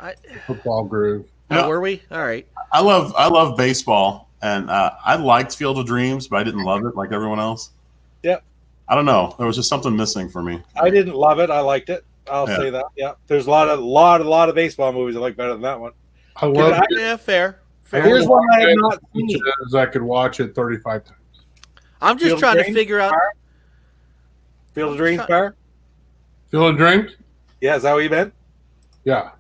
I, football groove. No. Were we? All right. I love baseball, and I liked Field of Dreams, but I didn't love it like everyone else. Yep. I don't know. There was just something missing for me. I didn't love it. I liked it. I'll Yeah. say that. Yeah. There's a lot of baseball movies I like better than that one. I love it. Yeah, fair. Fair. Here's one I have not seen. As I could watch it 35 times. I'm just Field of trying to Dreams? figure out. Field of Dreams, Car? Field of Dreams? Yeah, is that what you meant? Yeah.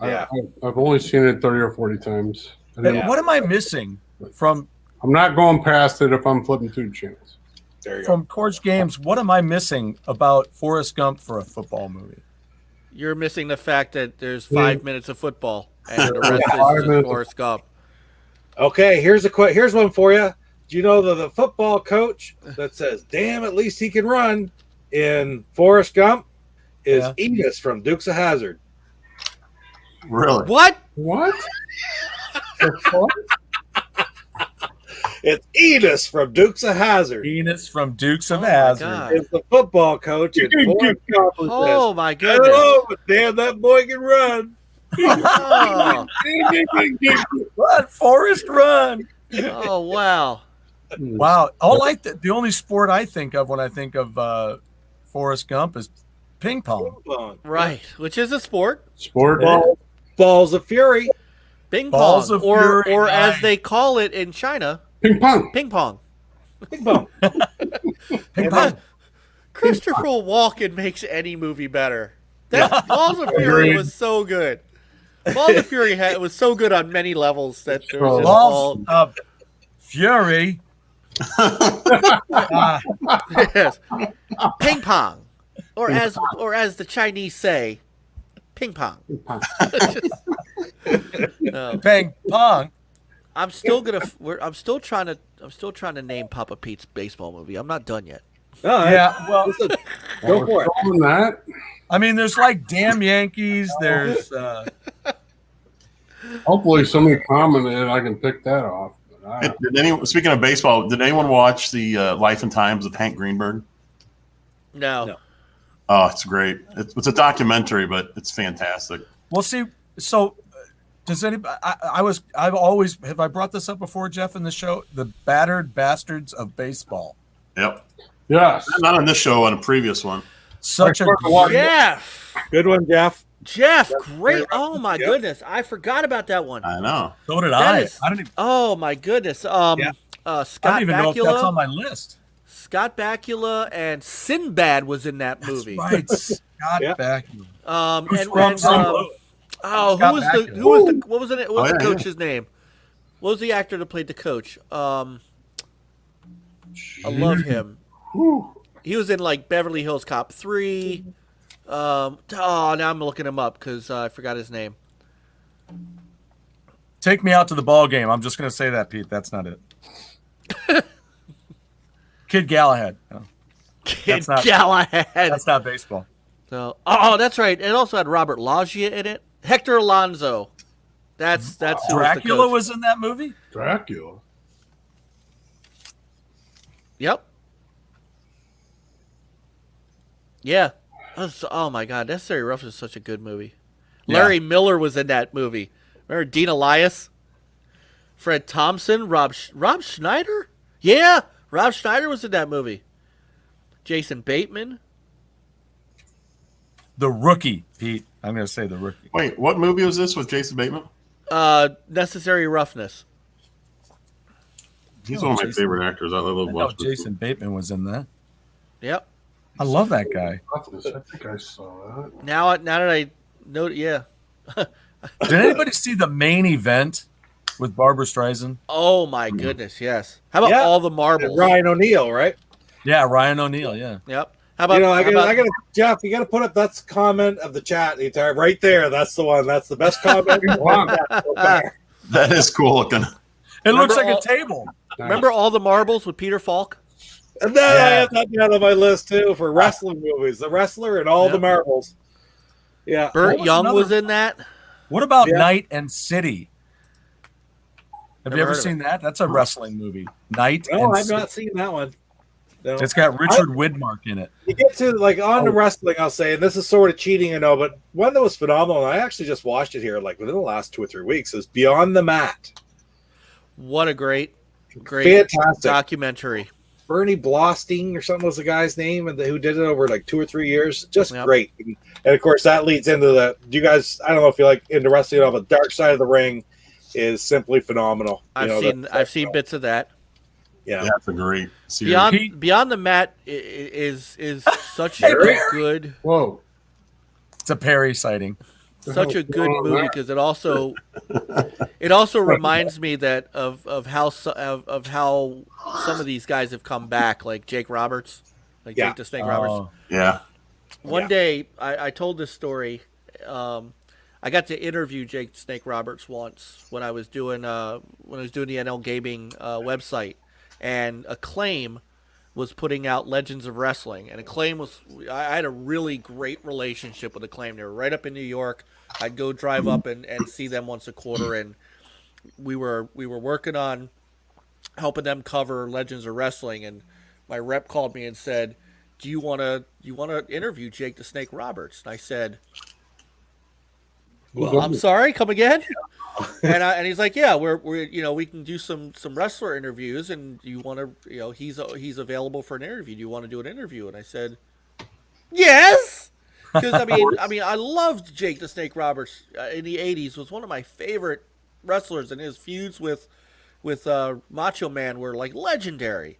Yeah. I've only seen it 30 or 40 times. Hey, what am I missing from I'm not going past it if I'm flipping through the channels. There you go. from Coach Games? What am I missing about Forrest Gump for a football movie? You're missing the fact that there's 5 minutes of football and the rest 5 is just minutes. Forrest Gump. Okay, here's one for you. Do you know the football coach that says, "Damn, at least he can run" in Forrest Gump is Enos from Dukes of Hazzard. Really? What? What? It's Enos from Dukes of Hazzard. Enos from Dukes of Oh my Hazzard. God. Is the football coach in Forrest Gump who Oh says, my goodness. "Hello, but damn, that boy can run." Oh, Run, Forrest, run! oh wow. Wow. The only sport I think of when I think of Forrest Gump is ping pong. Right. Which is a sport. Sport? Balls of Fury. Ping Balls pong. of Or Fury, as nice. they call it in China, Ping pong. ping pong. Ping pong. Ping pong. Christopher Walken makes any movie better. That Balls of Fury Agreed. was so good. Balls of Fury was so good on many levels that there was just Balls all of Fury. yes. Ping pong. Or as the Chinese say, ping pong. No. Ping pong. I'm still trying to name Papa Pete's baseball movie. I'm not done yet. No, Yeah, well, listen, go for it. Doing that. I mean, there's like Damn Yankees. There's Hopefully somebody commented I can pick that off. But I- Speaking of baseball, did anyone watch the Life and Times of Hank Greenberg? No. Oh, it's great. It's a documentary, but it's fantastic. Well, see, so does anybody? I've always have I brought this up before, Jeff, in the show, the battered bastards of baseball. Yep. Yes. Not on this show, on a previous one. Such a Jeff. Good one, Jeff. Jeff, great. Oh my Yep. goodness. I forgot about that one. I know. So did That I. is- I don't even. Oh my goodness. Yeah. I Scott don't even know if that's on Bakula. my list. Scott Bakula and Sinbad was in that movie. Right, Scott Yeah. Bakula. And, Who's from St. Louis? oh, Scott who was Bakula. what was the yeah, coach's name? What was the actor that played the coach? I love him. Whew. He was in like Beverly Hills Cop 3. Now I'm looking him up because I forgot his name. Take me out to the ball game. I'm just going to say that, Pete. That's not it. Kid Galahad. No, Kid That's not- Galahad. that's not baseball. So, that's right. It also had Robert Loggia in it. Hector Alonso. That's who was the Dracula coach. was in that movie? Dracula. Yep. Yeah. Oh my God, Necessary Rough is such a good movie. Yeah. Larry Miller was in that movie. Remember Dean Elias, Fred Thompson, Rob Schneider? Yeah, Rob Schneider was in that movie. Jason Bateman. The Rookie, Pete. I'm going to say The Rookie. Wait, what movie was this with Jason Bateman? Necessary Roughness. He's Oh, one of my Jason. favorite actors. I love I know watching. Jason Bateman was in that. Yep. I love that guy. I think I saw that. Now that I know, yeah. Did anybody see the main event with Barbara Streisand? Oh my goodness, yes. How about Yeah. all the marbles? Ryan O'Neal, right? Yeah, Ryan O'Neal. Yeah. Yep. How about, I how about gotta, Jeff, you gotta put up that's the comment of the chat the entire right there. That's the one. That's the best comment. That is cool looking. It looks Remember like all- a table. remember all the marbles with Peter Falk? And then I Yeah. have that down on my list too for wrestling movies. The Wrestler and all the Yep. marbles. Yeah. Burt was Young another- was in that. What about Yeah. Night and City? Have Never you ever heard of seen that? That's a wrestling movie. Night No, and I've City. not seen that one. No. It's got Richard Widmark in it. You get to like on the wrestling, I'll say, and this is sort of cheating, I know, but one that was phenomenal, and I actually just watched it here like within the last 2 or 3 weeks, is Beyond the Mat. What a great Fantastic. documentary. Bernie Blostein or something was the guy's name, and who did it over like 2 or 3 years. Just Yep. great. And of course, that leads into the. Do you guys? I don't know if you like into wrestling at all, but Dark Side of the Ring is simply phenomenal. I've seen bits of that. Yeah. Yeah, it's a great series. Beyond the Mat is such a good. Whoa. It's a Perry sighting. Such a good movie because it also reminds me that of how some of these guys have come back, like Jake Roberts, like Jake the Snake Roberts. Yeah. One day, I told this story. I got to interview Jake the Snake Roberts once when I was doing the NL Gaming website, and Acclaim was putting out Legends of Wrestling, and Acclaim I had a really great relationship with Acclaim. They were right up in New York. I'd go drive up and see them once a quarter, and we were working on helping them cover Legends of Wrestling, and my rep called me and said, "Do you want to interview Jake the Snake Roberts?" And I said, "Well, I'm sorry, come again?" And he's like, "Yeah, we're we can do some wrestler interviews, and you want to he's available for an interview. Do you want to do an interview?" And I said, "Yes." Because I mean, I loved Jake the Snake Roberts in the '80s. Was one of my favorite wrestlers, and his feuds with Macho Man were like legendary.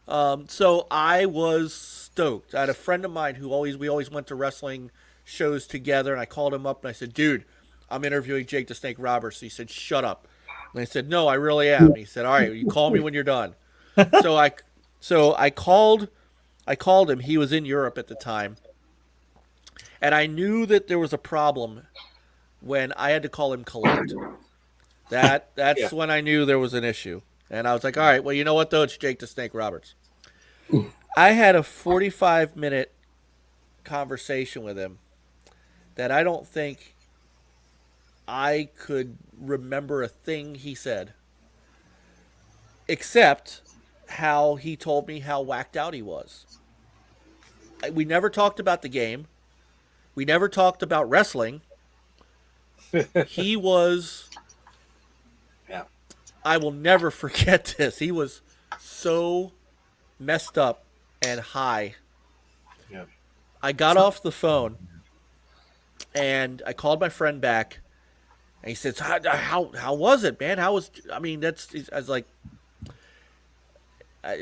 So I was stoked. I had a friend of mine who we always went to wrestling shows together, and I called him up and I said, "Dude, I'm interviewing Jake the Snake Roberts." He said, "Shut up." And I said, "No, I really am." And he said, "All right, you call me when you're done." So I called him. He was in Europe at the time. And I knew that there was a problem when I had to call him collect. That's when I knew there was an issue. And I was like, all right, well, you know what, though? It's Jake the Snake Roberts. I had a 45-minute conversation with him that I don't think I could remember a thing he said, except how he told me how whacked out he was. We never talked about the game. We never talked about wrestling. He was... Yeah. I will never forget this. He was so messed up and high. Yeah. I got off the phone, and I called my friend back, and he says, how was it, man? I was like...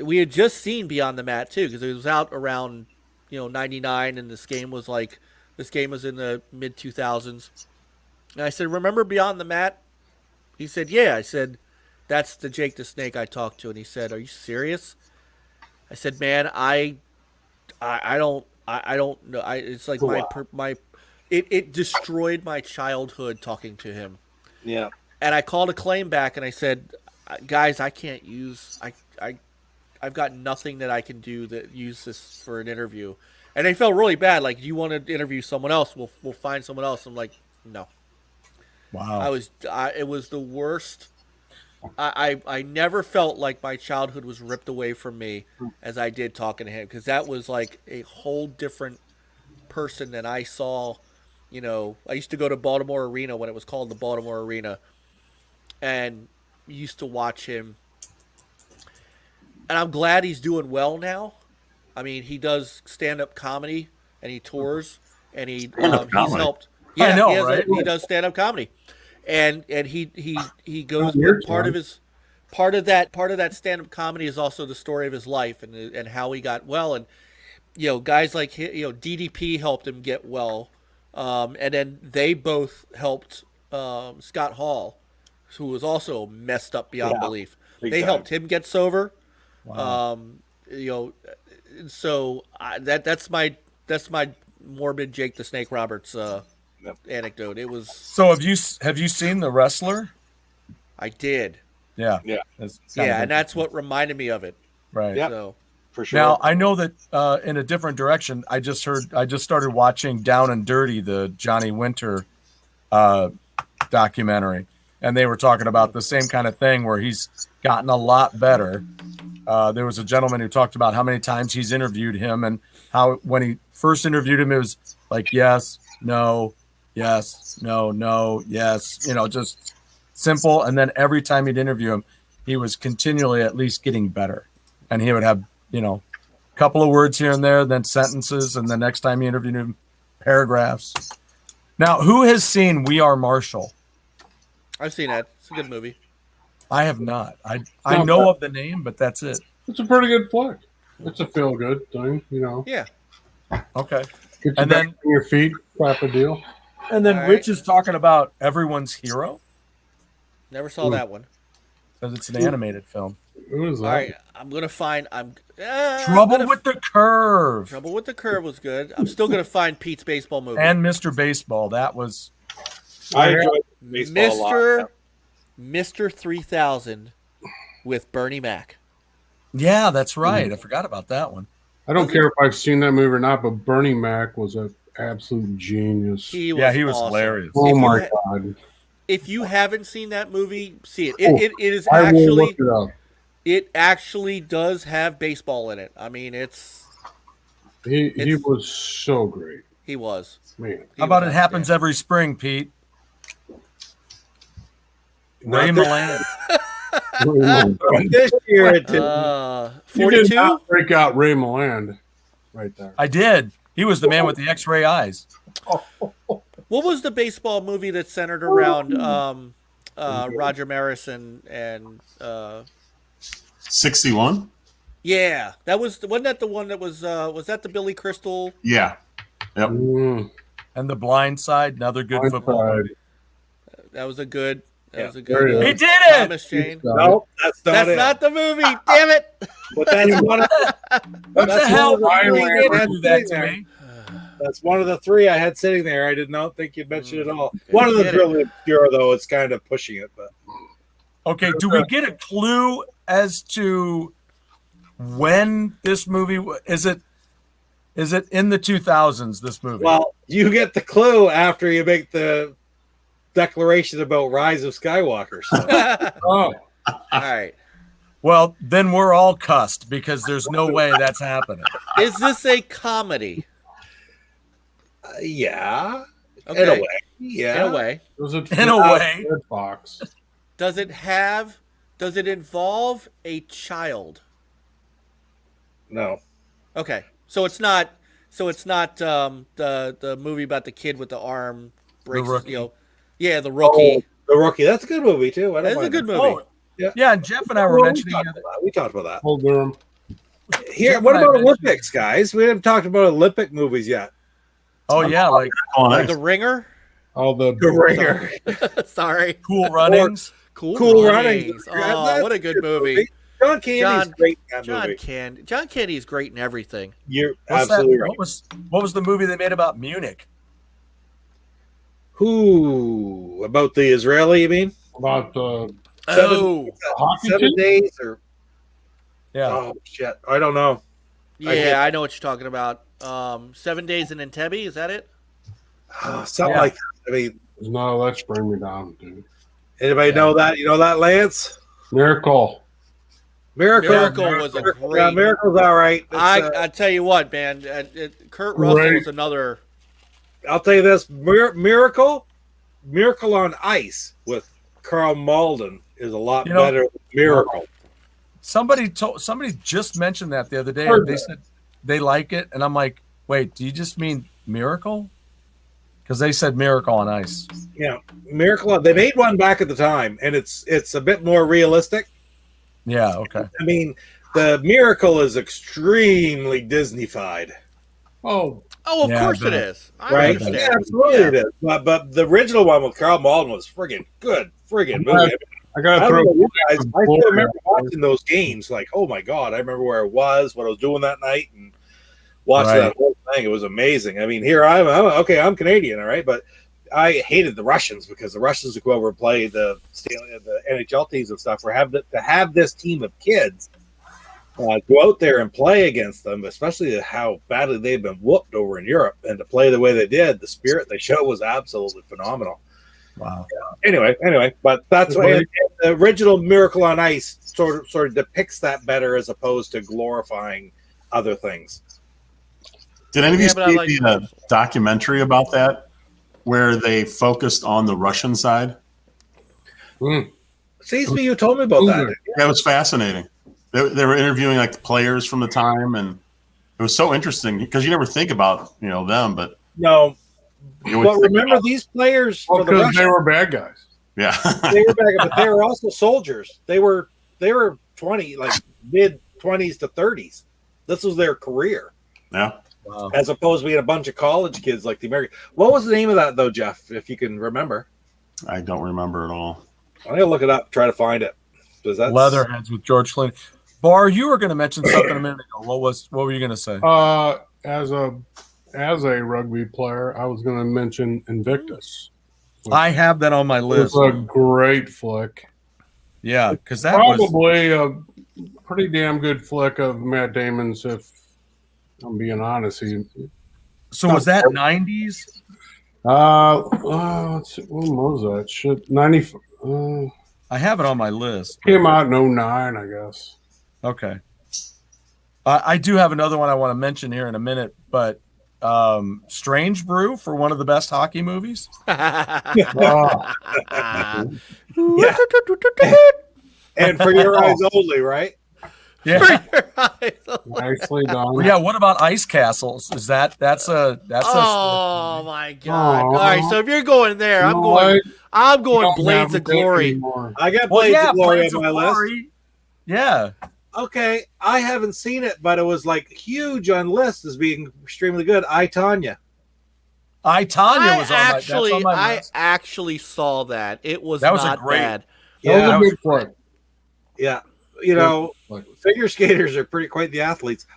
We had just seen Beyond the Mat, too, because it was out around, 99, and this game was in the mid-2000s. And I said, remember Beyond the Mat? He said, yeah. I said, that's the Jake the Snake I talked to. And he said, are you serious? I said, man, I don't know. It's like it destroyed my childhood talking to him. Yeah. And I called Acclaim back and I said, guys, I can't I've got nothing that I can do that use this for an interview. And they felt really bad. Like, do you want to interview someone else? We'll find someone else. I'm like, no. Wow. It was the worst. I never felt like my childhood was ripped away from me as I did talking to him, because that was like a whole different person than I saw. I used to go to Baltimore Arena when it was called the Baltimore Arena, and used to watch him. And I'm glad he's doing well now. I mean, he does stand-up comedy, and he tours, and he's helped. Yeah, I know, right? He does stand-up comedy, and he goes part of that stand-up comedy is also the story of his life and how he got well, and guys like DDP helped him get well, and then they both helped Scott Hall, who was also messed up beyond belief. They helped him get sober. Wow. So that's my morbid Jake the Snake Roberts anecdote. It was. So have you seen The Wrestler? I did. Yeah. Yeah. And that's what reminded me of it. Right. Yep. So For sure. Now I know that in a different direction. I just started watching Down and Dirty, the Johnny Winter documentary, and they were talking about the same kind of thing where he's gotten a lot better. There was a gentleman who talked about how many times he's interviewed him, and how when he first interviewed him, it was like yes, no, yes, no, no, yes, just simple. And then every time he'd interview him, he was continually at least getting better, and he would have a couple of words here and there, then sentences, and the next time he interviewed him, paragraphs. Now, who has seen We Are Marshall? I've seen that. It's a good movie. I have not. I know of the name, but that's it. It's a pretty good flick. It's a feel-good thing, Yeah. Okay. Get you And back then- on your feet, type of deal. And then All right. Rich is talking about Everyone's Hero Never saw that one. because it's an animated film. Who is that? All right, I'm gonna find. Trouble with the Curve Trouble with the Curve was good. I'm still gonna find Pete's baseball movie. and Mr. Baseball. That was I enjoyed baseball a lot. Mr. 3000 with Bernie Mac. yeah, that's right. I forgot about that one. I don't care if I've seen that movie or not, but Bernie Mac was an absolute genius. He was awesome. hilarious. Oh If you my ha- god! If you haven't seen that movie, see it. It is I will actually look it up. it actually does have baseball in it. I mean, He was so great, he was. man. He How about was It Happens outstanding. Every Spring, Pete? Not Ray this- Milland. This year it didn't. You did 42. not break out Ray Milland right there. I did. He was the man with the X-ray eyes. What was the baseball movie that centered around Roger Maris and 61. yeah, wasn't that the one that was that the Billy Crystal? Yeah. Yep. And The Blind Side, another good football Blindside. movie. That was a good. That Yeah, was a there good. it He is. did it! Thomas Jane. No, that's not That's it. not the movie. Damn it! But that's one of What That's the hell? one of the Why three would I you had do that to sitting there. me? That's one of the three I had sitting there. I did not think you'd mention it at all. One of Get them's it. really obscure, though. It's kind of pushing it, but Okay, do we get a clue as to when this movie is it? Is it in the 2000s? This movie? well, you get the clue after you make the declaration about Rise of Skywalker. So. Oh, All right. Well, then we're all cussed because there's no way that's happening. Is this a comedy? Yeah, Okay. in a way. Yeah, In a way. was it In a way. Box? Does it involve a child? No, Okay. So it's not the movie about the kid with the arm breaks, Rookie. Yeah, the rookie. The Rookie. That's a good movie too. I don't That's a mind good that. movie. Oh, yeah, and Jeff and I were Well, mentioning we talked about that. Hold Durham. Here, Jeff what and I about mentioned- Olympics, guys? We haven't talked about Olympic movies yet. Oh yeah, like Oh, nice. The Ringer. All the The Ringer. Sorry. Cool Runnings. Cool Runnings. Oh, what a good movie. John Candy's John- great in that movie. John Candy is great in everything. You're What's absolutely that? right. What was the movie they made about Munich? Who about the Israeli? You mean about Oh, hockey 7 team? days or? Yeah. Oh shit! I don't know. yeah, I know what you're talking about. 7 Days in Entebbe, is that it? Something Yeah. like that. I mean, No, let's bring me down, dude. anybody know that? You know that, Lance? Miracle. Miracle. Miracle was a Yeah, great. Miracle's all right. It's, I tell you what, man. Kurt Russell Great. is another. I'll tell you this: Miracle on Ice with Carl Malden is a lot You know- better than Miracle. Somebody just mentioned that the other day. Heard They that. said they like it, and I'm like, wait, do you just mean Miracle? Because they said Miracle on Ice. Yeah, Miracle. They made one back at the time, and it's a bit more realistic. Yeah. Okay. I mean, the Miracle is extremely Disney-fied, Oh, Oh, of Yeah, course I it bet. is. I right? understand. Yeah, absolutely it is. But the original one with Carl Malden was friggin' good, friggin' movie. I I gotta don't throw. know you guys. I still Glory. remember watching those games. Like, oh my god, I remember where I was, what I was doing that night, and watching Right. that whole thing. It was amazing. I mean, here I'm Canadian, all right, but I hated the Russians because the Russians would go over and play the NHL teams and stuff. To have this team of kids go out there and play against them, especially how badly they've been whooped over in Europe, and to play the way they did, the spirit they showed was absolutely phenomenal. Wow. Anyway, but that's why the original Miracle on Ice sort of depicts that better as opposed to glorifying other things. Did any of you Yeah, but I see like the Russell. documentary about that, where they focused on the Russian side? Seems to me you told me about that. That was fascinating. They were interviewing like the players from the time, and it was so interesting because you never think about them, but No, you always but think remember about- these players Well, for the because they Russians, were bad guys. yeah, they were back, but they were also soldiers. They were 20, like mid 20s to 30s. This was their career. yeah. Wow. as opposed to being a bunch of college kids like the American. What was the name of that though, Jeff? If you can remember, I don't remember at all. I'm gonna look it up, try to find it. Does that Leatherheads with George Clooney. Bar, you were going to mention something a minute ago. What were you going to say? As a rugby player, I was going to mention Invictus. I have that on my It list. was a great flick. Yeah, because that was Probably a pretty damn good flick of Matt Damon's, if I'm being honest. so. Was that 90s? Let's see, when was that? Shit, 90. I have it on my list. Came out in 09, I guess. Okay. I do have another one I want to mention here in a minute, but Strange Brew for one of the best hockey movies. Oh, Yeah. And for your eyes only, right? Yeah. nicely done. Well, yeah. What about Ice Castles? That's a Oh my god! Aw. All right, so if you're going there, I'm You know going. what? I'm going Don't Blades have of that Glory. anymore. I got well, Blades yeah, of Glory Blades on of my list. Glory. Yeah. Okay, I haven't seen it, but it was like huge on list as being extremely good. I, Tanya. Tanya was I on my list. actually saw that. It was That was a not great- bad. That Yeah, was a good flick. yeah. You know, figure skaters are pretty quite the athletes.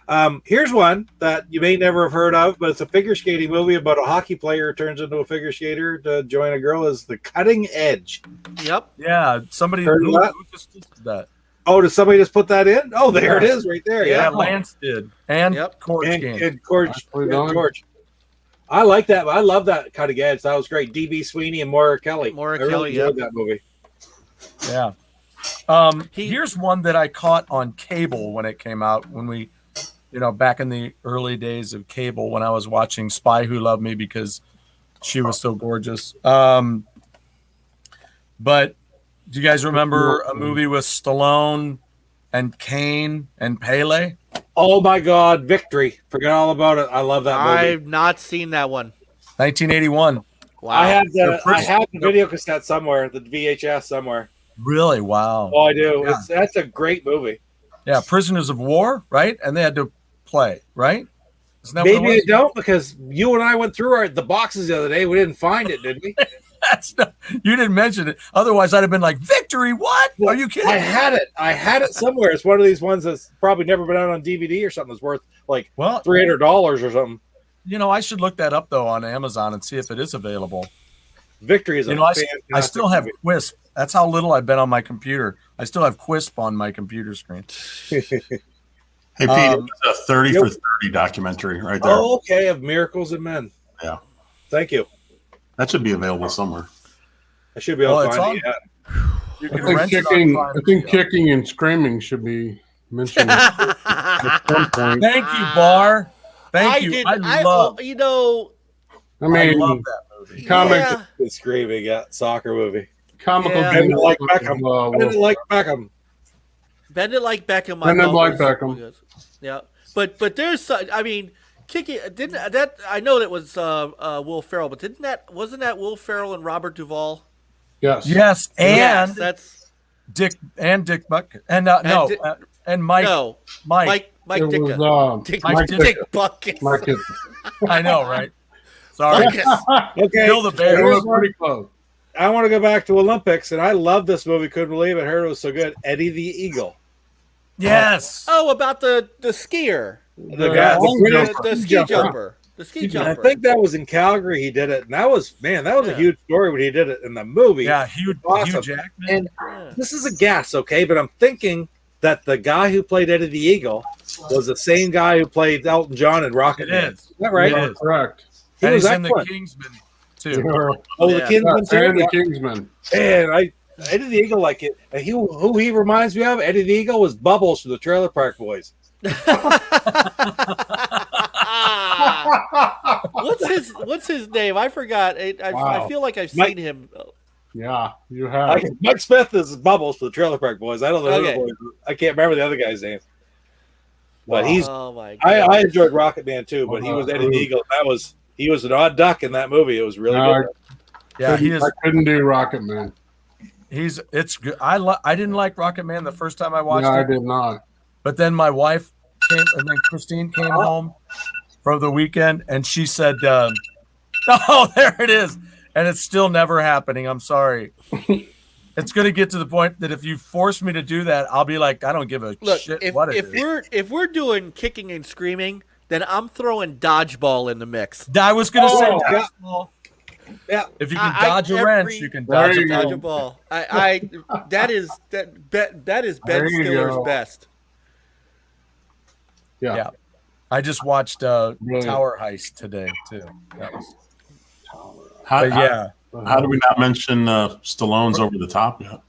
Here's one that you may never have heard of, but it's a figure skating movie about a hockey player who turns into a figure skater to join a girl. Is The Cutting Edge. Yep. Yeah. Somebody Heard of who that? just did that. Oh, did somebody just put that in? Oh, there it is, right there. Yeah, Yeah, Lance did. And Yep. Cords and, game. and George. Nicely Yeah, done. George. I like that. I love that Cutting Edge. That was great. DB Sweeney and Maura Kelly. Maura I really Kelly, enjoyed that movie. Yeah. Here's one that I caught on cable when it came out, when we, back in the early days of cable, when I was watching Spy Who Loved Me because she was so gorgeous. But do you guys remember a movie with Stallone and Kane and Pele? Oh my God, Victory! Forget all about it. I love that movie. I've not seen that one. 1981. Wow. I have the They're video cassette somewhere, the VHS somewhere. Really? Wow. Oh, I do. Yeah. That's a great movie. Yeah, Prisoners of War, right? And they had to play, right? Isn't that what it Maybe I was? don't, because you and I went through the boxes the other day. We didn't find it, did we? You didn't mention it. Otherwise, I'd have been like, Victory, what? Are you kidding? I had it somewhere. It's one of these ones that's probably never been out on DVD or something. That's worth like Well, $300 or something. I should look that up, though, on Amazon and see if it is available. Victory is I still have Quisp. That's how little I've been on my computer. I still have Quisp on my computer screen. Hey, Pete, it's a 30 for 30 documentary right there. Oh, okay. Of Miracles and Men. Yeah. Thank you. That should be available somewhere. I should be able to it's find it. on- Yeah. You I can think rent it on kicking. Prime I think Video. kicking and screaming should be mentioned at some point. Thank you, Bar. Thank I you. did. I love I I mean, love that movie. comic, Yeah. The screaming soccer movie. comical. Yeah. genius Like of, Beckham. I didn't like Beckham. Bend It Like Beckham. I Bend It thought Like was- Beckham. Yeah, but there's kicking. Didn't that? I know that was Will Ferrell, but wasn't that Will Ferrell and Robert Duvall? Yes. Yes, Yes, and that's Dick Buck and and Mike. no Mike. Mike It Ditka. was Dick, Mike Dick Bucket. Mike Dick. I know, right? Sorry. Okay. Kill the It Bears. was pretty close. I want to go back to Olympics, and I love this movie. Couldn't believe it. Heard it was so good. Eddie the Eagle. Yes. Oh, about the skier, The long British- jumper. the ski jumper, the ski I jumper. think that was in Calgary. He did it, and that was a Yeah. huge story when he did it in the movie. Yeah, Hugh Awesome. Jackman. And Yeah. this is a guess, okay? But I'm thinking that the guy who played Eddie the Eagle was the same guy who played Elton John in Rocket It Man. is. Is that right? It You are is. correct. He And was he's in the excellent. Kingsman You too. are- Oh, the Yeah. Kingsman and too. the Kingsman. Man, Eddie the Eagle like it. And who he reminds me of? Eddie the Eagle was Bubbles from the Trailer Park Boys. What's his name? I forgot. I Wow. feel like I've Mike- seen him. Yeah, you have. Mike Smith is Bubbles for the Trailer Park Boys. I don't know who Okay. the boys. I can't remember the other guy's name. But Wow. Oh my god! I enjoyed Rocket Man too, but he was Eddie the Eagle. He was an odd duck in that movie. It was really No, good. Yeah, he is. I couldn't do Rocket Man. It's good. I didn't like Rocket Man the first time I watched No, I it, did not. but then my wife came, and then Christine came home from the weekend, and she said, "Oh, there it is," and it's still never happening. I'm sorry. It's going to get to the point that if you force me to do that, I'll be like, I don't give a shit what it is. If we're doing kicking and screaming, then I'm throwing dodgeball in the mix. I was going to say dodgeball. Yeah. If you can dodge a wrench, you can dodge a ball. That is Ben Stiller's best. Yeah. I just watched Tower Heist today too. That was, how do we not mention Stallone's Over the Top yet?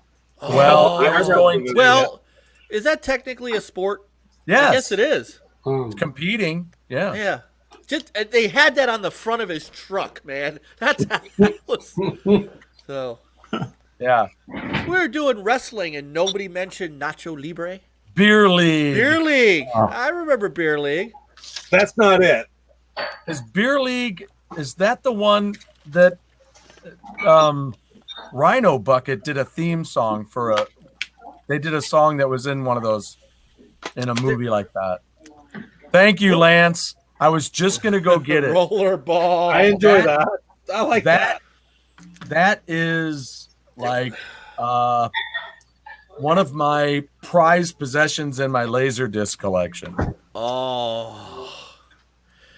Well, I was going to. Well, is that technically a sport? Yes. I guess it is. Competing. Yeah. Yeah. Just they had that on the front of his truck, man. That's how it was. So. Yeah. We were doing wrestling and nobody mentioned Nacho Libre. Beer League. Beer League. I remember Beer League. That's not it. Is Beer League, is that the one that Rhino Bucket did a theme song for they did a song that was in one of those, in a movie like that. Thank you, Lance. I was just going to go get it. Rollerball. I enjoy that. I like that. That is like one of my prized possessions in my Laserdisc collection. Oh.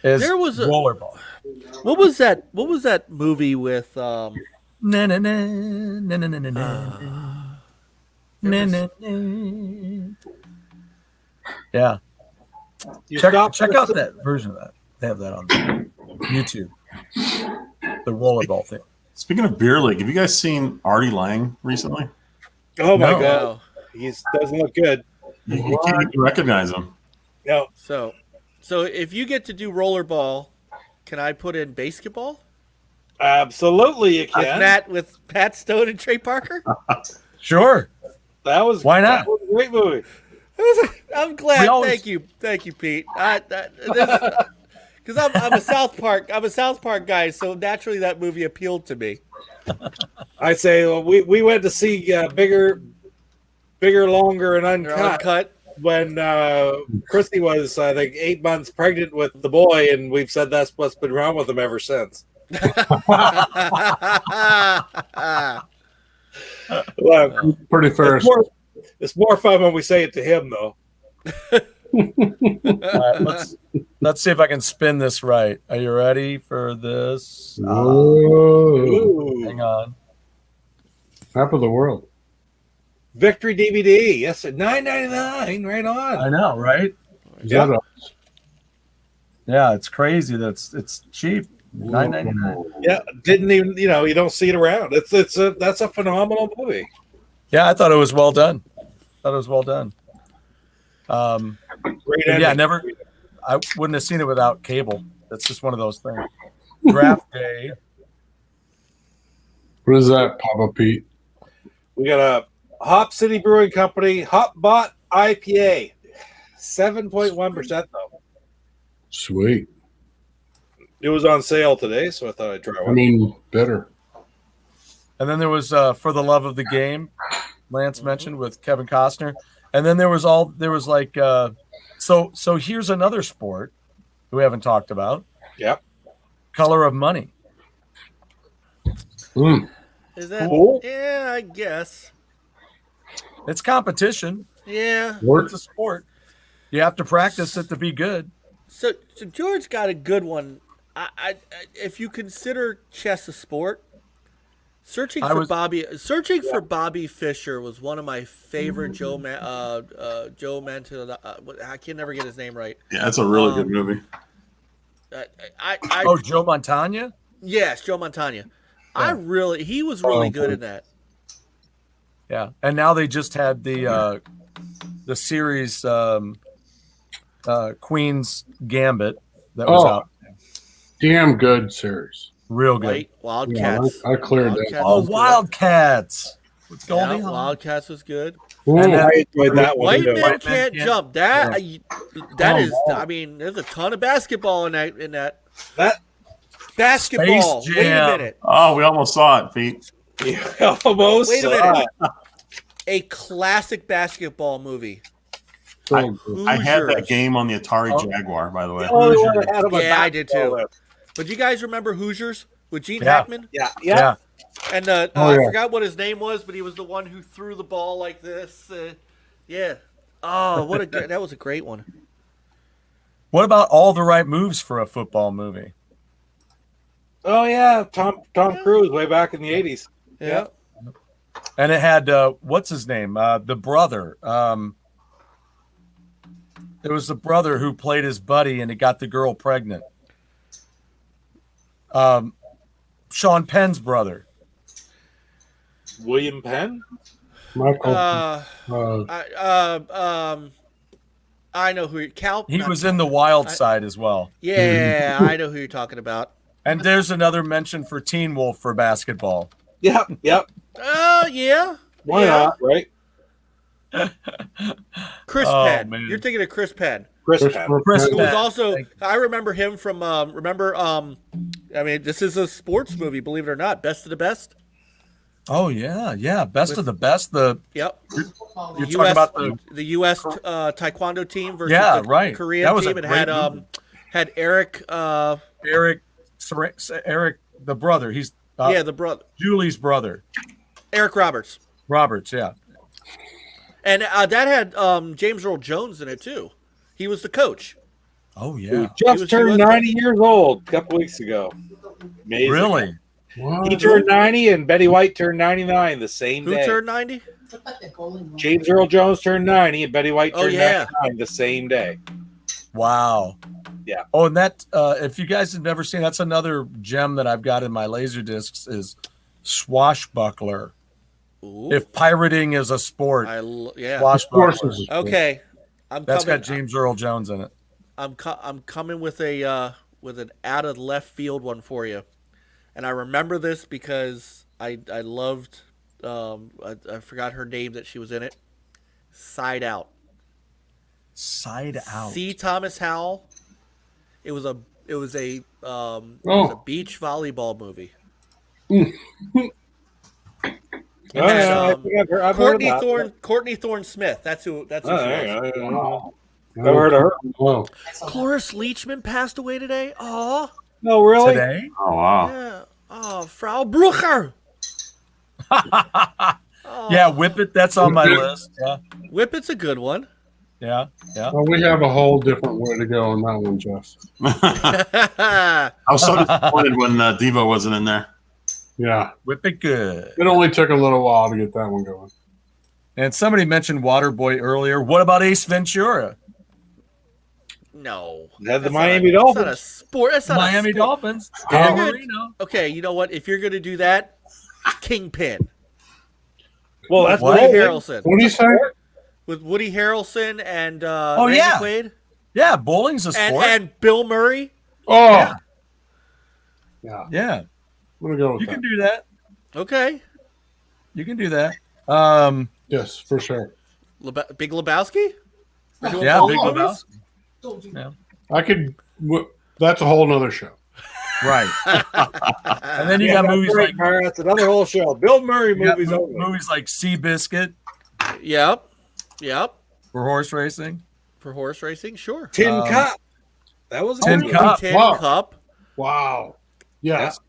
There was rollerball. What was that movie with Yeah. Check out that version of that. They have that on YouTube. The rollerball thing. Speaking of Beer League, have you guys seen Artie Lang recently? Oh my God. He doesn't look good. You can't even recognize him. No. So if you get to do rollerball, can I put in basketball? Absolutely, you can. With Pat Stone and Trey Parker? Sure. Why not? That was a great movie. I'm glad. Thank you, Pete. Because I'm a South Park guy, so naturally that movie appealed to me. I say we went to see bigger, longer, and uncut. When Christy was, I think, 8 months pregnant with the boy, and we've said that's what's been wrong with him ever since. Well, pretty fair. It's more fun when we say it to him, though. Let's see if I can spin this right. Are you ready for this? Hang on. Map of the world. Victory DVD. Yes, at $9.99. Right on. I know, right? Yeah. Yeah, it's crazy. It's cheap. $9.99. Yeah, didn't even you don't see it around. That's a phenomenal movie. Yeah, I thought it was well done. Great yeah, I wouldn't have seen it without cable. That's just one of those things. Draft day. What is that, Papa Pete? We got a Hop City Brewing Company Hop Bot IPA, 7.1% though. Sweet. It was on sale today, so I thought I'd try one. I mean, better. And then there was For the Love of the Game, Lance mentioned, with Kevin Costner. And then there was so here's another sport we haven't talked about. Yep. Color of Money. Is that cool? Yeah, I guess. It's competition. Yeah. It's a sport. You have to practice it to be good. So George got a good one. I if you consider chess a sport, searching for Bobby Fischer was one of my favorite Joe Mantello. I can never get his name right. Yeah, that's a really good movie. Joe Montana? Yes, Joe Montana. Yeah. He was really good in that. Yeah, and now they just had the series Queen's Gambit that was out. Damn good series. Real good. Right? Wildcats. Yeah, I cleared that. Wildcats. With Goldie Hawn. Wildcats was good. Ooh, And then, I enjoyed that one. White Men Can't Jump. That is. on. I mean, there's a ton of basketball in that. That Basketball. Space Wait a Jam. minute. Oh, we almost saw it, Pete. almost. Wait a minute. A classic basketball movie. I had that Hoosiers. game on the Atari Jaguar, by the way. Yeah, I did too. But you guys remember Hoosiers with Gene Yeah. Hackman? Yeah. And yeah. I forgot what his name was, but he was the one who threw the ball like this. Yeah. Oh, that was a great one. What about All the Right Moves for a football movie? Oh yeah, Tom Cruise way back in the 80s. Yeah. And it had what's his name? The brother. It was the brother who played his buddy, and it got the girl pregnant. Sean Penn's brother. William Penn? Michael. I know who Cal. He was in The Wild Side as well. Yeah, I know who you're talking about. And there's another mention for Teen Wolf for basketball. Yep. Yeah. Why not, right? Chris Oh, Penn. man. You're thinking of Chris Penn. Chris Penn. Chris Who was Penn. also, I remember him from, I mean, this is a sports movie, believe it or not. Best of the Best. Oh yeah. Best of the best. Yep. You're talking about the U.S. Taekwondo team versus Yeah, the right. Korean That was a team. It great had movie. had Eric. Eric, the brother. He's The brother Julie's brother, Eric Roberts, Yeah. and that had James Earl Jones in it too. He was the coach. Oh yeah. Just turned 90 years old a couple weeks ago. Amazing. Really? What? He turned 90 and Betty White turned 99 the same Who day. turned 90? James Earl Jones turned 90 and Betty White Oh, turned yeah. 99 the same day. Wow. Yeah. Oh, and that if you guys have never seen, that's another gem that I've got in my laser discs is Swashbuckler. Ooh. If pirating is a sport, Yeah. Swashbuckler. Okay. That's got James Earl Jones in it. I'm coming with an out of left field one for you, and I remember this because I loved I forgot her name that she was in it. Side Out. Side Out. C. Thomas Howell. It was a beach volleyball movie. Oh, yeah, I think I've heard of that. Courtney Thorne Smith. That's who she was. I've heard of her. Wow. Cloris Leachman passed away today. Oh, No, really? Today? Oh wow. yeah. Oh, Frau Brucher. Yeah, Whippet. That's on my list. Yeah. Whippet's a good one. Yeah. Well, we have a whole different way to go on that one, Jeff. I was so disappointed when Devo wasn't in there. Yeah. Whippet good. It only took a little while to get that one going. And somebody mentioned Waterboy earlier. What about Ace Ventura? No. Had the That's Miami not a Dolphins. sport. That's not Miami a sport. Dolphins. If Dan you're gonna- Marino. Okay, you know what? If you're going to do that, Kingpin Well, that's What? Woody bowling. Harrelson What do you say? with Woody Harrelson and Oh, Randy yeah. Quaid Yeah, bowling's a sport. and Bill Murray. Oh. Yeah. Yeah. Yeah, I'm going to go with you that. can do that. Okay, You can do that. Yes, for sure. Big Lebowski. We're doing Yeah, bowling Big movies? Lebowski. I could. That's a whole nother show. Right. And then you got that's movies great, like Car. That's another whole show. Bill Murray you got movies only. movies like Seabiscuit Yep. for horse racing. For horse racing, sure. Tin Cup. That was a Tin good Cup. Tin Wow. Cup. Wow. Yes.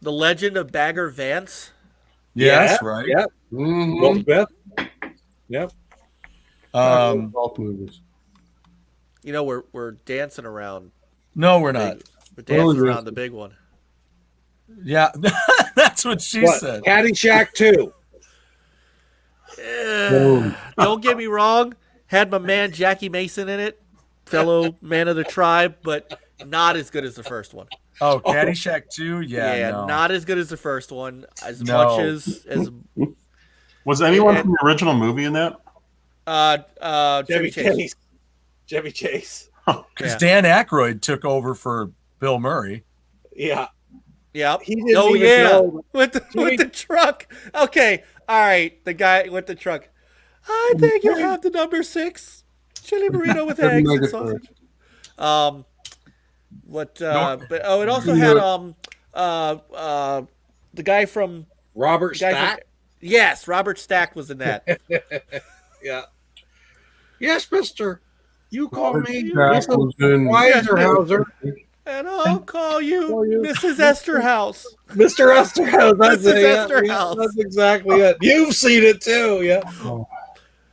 The Legend of Bagger Vance. Yes, right. Yep. Mm-hmm. Will Smith. Yep. Both movies. You know, we're dancing around. No, we're not. We're dancing Oh, around yes. the big one. Yeah, that's what she What? said. Caddyshack 2. Don't get me wrong. Had my man Jackie Mason in it, fellow man of the tribe, but not as good as the first one. Oh, Caddyshack 2? Yeah, no. not as good as the first one. As No. much as Was anyone from the original movie in that? Chevy Chase. Chevy Chase. Because Yeah. Dan Aykroyd took over for Bill Murray. Yeah. Yep. He didn't Oh even yeah, know. with the truck. Okay, all right. The guy with the truck. I think you have the number 6 chili burrito with eggs and Nugget sausage. burger. What? No. But it also had the guy from Robert the guy Stack. From, yes, Robert Stack was in that. Yeah. Yes, mister. You call me Jack was in Weiserhauser. And I'll call you Mrs. Esterhouse. Mr. Esterhouse. That's Mrs. it. Yeah, Esterhouse. that's exactly it. You've seen it too. Yeah.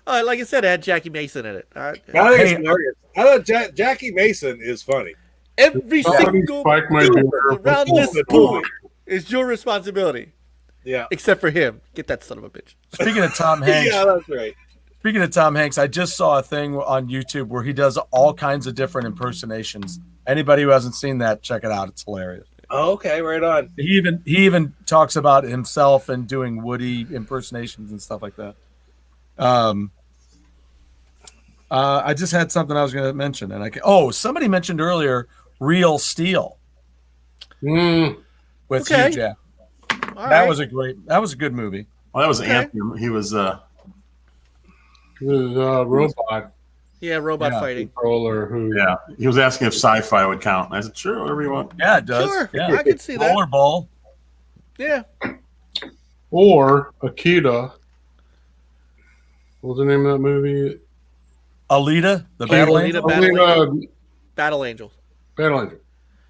Like I said, it had Jackie Mason in it. All right. I think it's hilarious. I thought Jackie Mason is funny. Every single Spike might be dude around this pool is your responsibility. Yeah. Except for him. Get that son of a bitch. Speaking of Tom Hanks, Yeah, that's right. Speaking of Tom Hanks, I just saw a thing on YouTube where he does all kinds of different impersonations. Anybody who hasn't seen that, check it out. It's hilarious. Oh, okay, right on. He even talks about himself and doing Woody impersonations and stuff like that. I just had something I was going to mention, and somebody mentioned earlier Real Steel with Hugh Jackman. That was a good movie. Well, that was Anthem. He was robot. Yeah, robot fighting. Controller who? Yeah, he was asking if sci-fi would count. I said, sure, whatever you want. Yeah, it does. Sure, yeah. I can see that. Rollerball. Yeah. Or Akita. What was the name of that movie? Alita, the Battle Alita, Angel. Battle Angel. Battle Angel.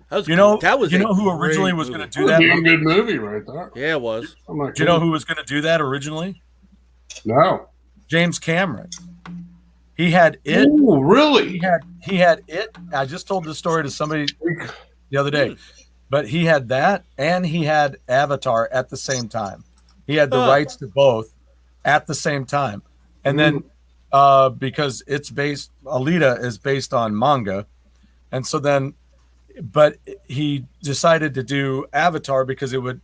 That was You know who a originally great was going to movie. do that? Damn good movie right there. Yeah, it was. I'm not Do you know kidding. who was going to do that originally? No. James Cameron. He had it. Ooh, really? He had it. I just told this story to somebody the other day, but he had that and he had Avatar at the same time. He had the rights to both at the same time, and then because Alita is based on manga, and so then, but he decided to do Avatar because it would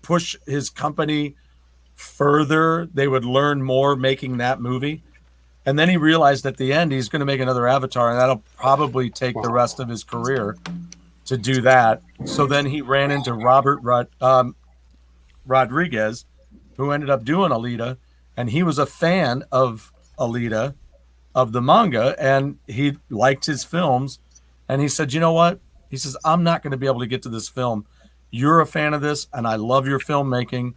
push his company further. They would learn more making that movie. And then he realized at the end he's going to make another Avatar, and that'll probably take the rest of his career to do that. So then he ran into Robert Rodriguez, who ended up doing Alita, and he was a fan of Alita, of the manga, and he liked his films. And he said, you know what? He says, I'm not going to be able to get to this film. You're a fan of this, and I love your filmmaking.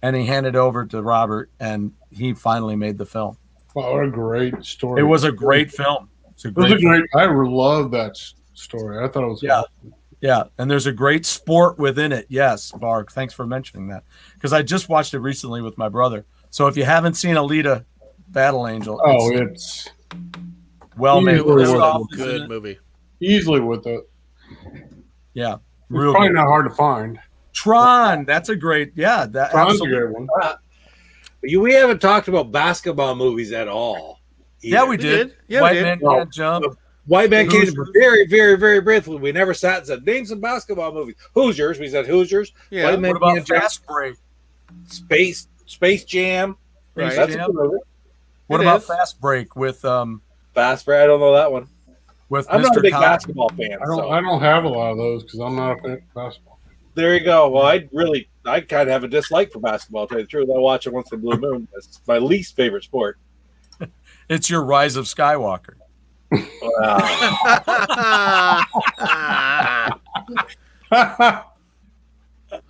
And he handed it over to Robert, and he finally made the film. Wow, what a great story. It was a great film. I love that story. I thought it was awesome. Yeah, and there's a great sport within it. Yes, Bark, thanks for mentioning that. Because I just watched it recently with my brother. So if you haven't seen Alita Battle Angel, it's well made. It was a Off, good movie. Easily with it. Yeah. It's probably good. not hard to find. Tron, that's a great, Tron's absolutely. a great one. We haven't talked about basketball movies at all. Yeah, we did. Yeah, White we did. Man Can't Jump. White Man Can't Jump. Very, very, very briefly. We never sat and said, name some basketball movies. Hoosiers. We said Hoosiers. Yeah. White Man What about Can't Jump. Fast Break? Space Jam. Right. That's a good movie. What It about is. Fast Break with Fast Break. I don't know that one. I'm not a Mr. big Cobb? basketball fan. I don't have a lot of those because I'm not a fan of basketball. There you go. Well, I kind of have a dislike for basketball, to tell you the truth. I watch it once in a blue moon. It's my least favorite sport. It's your Rise of Skywalker.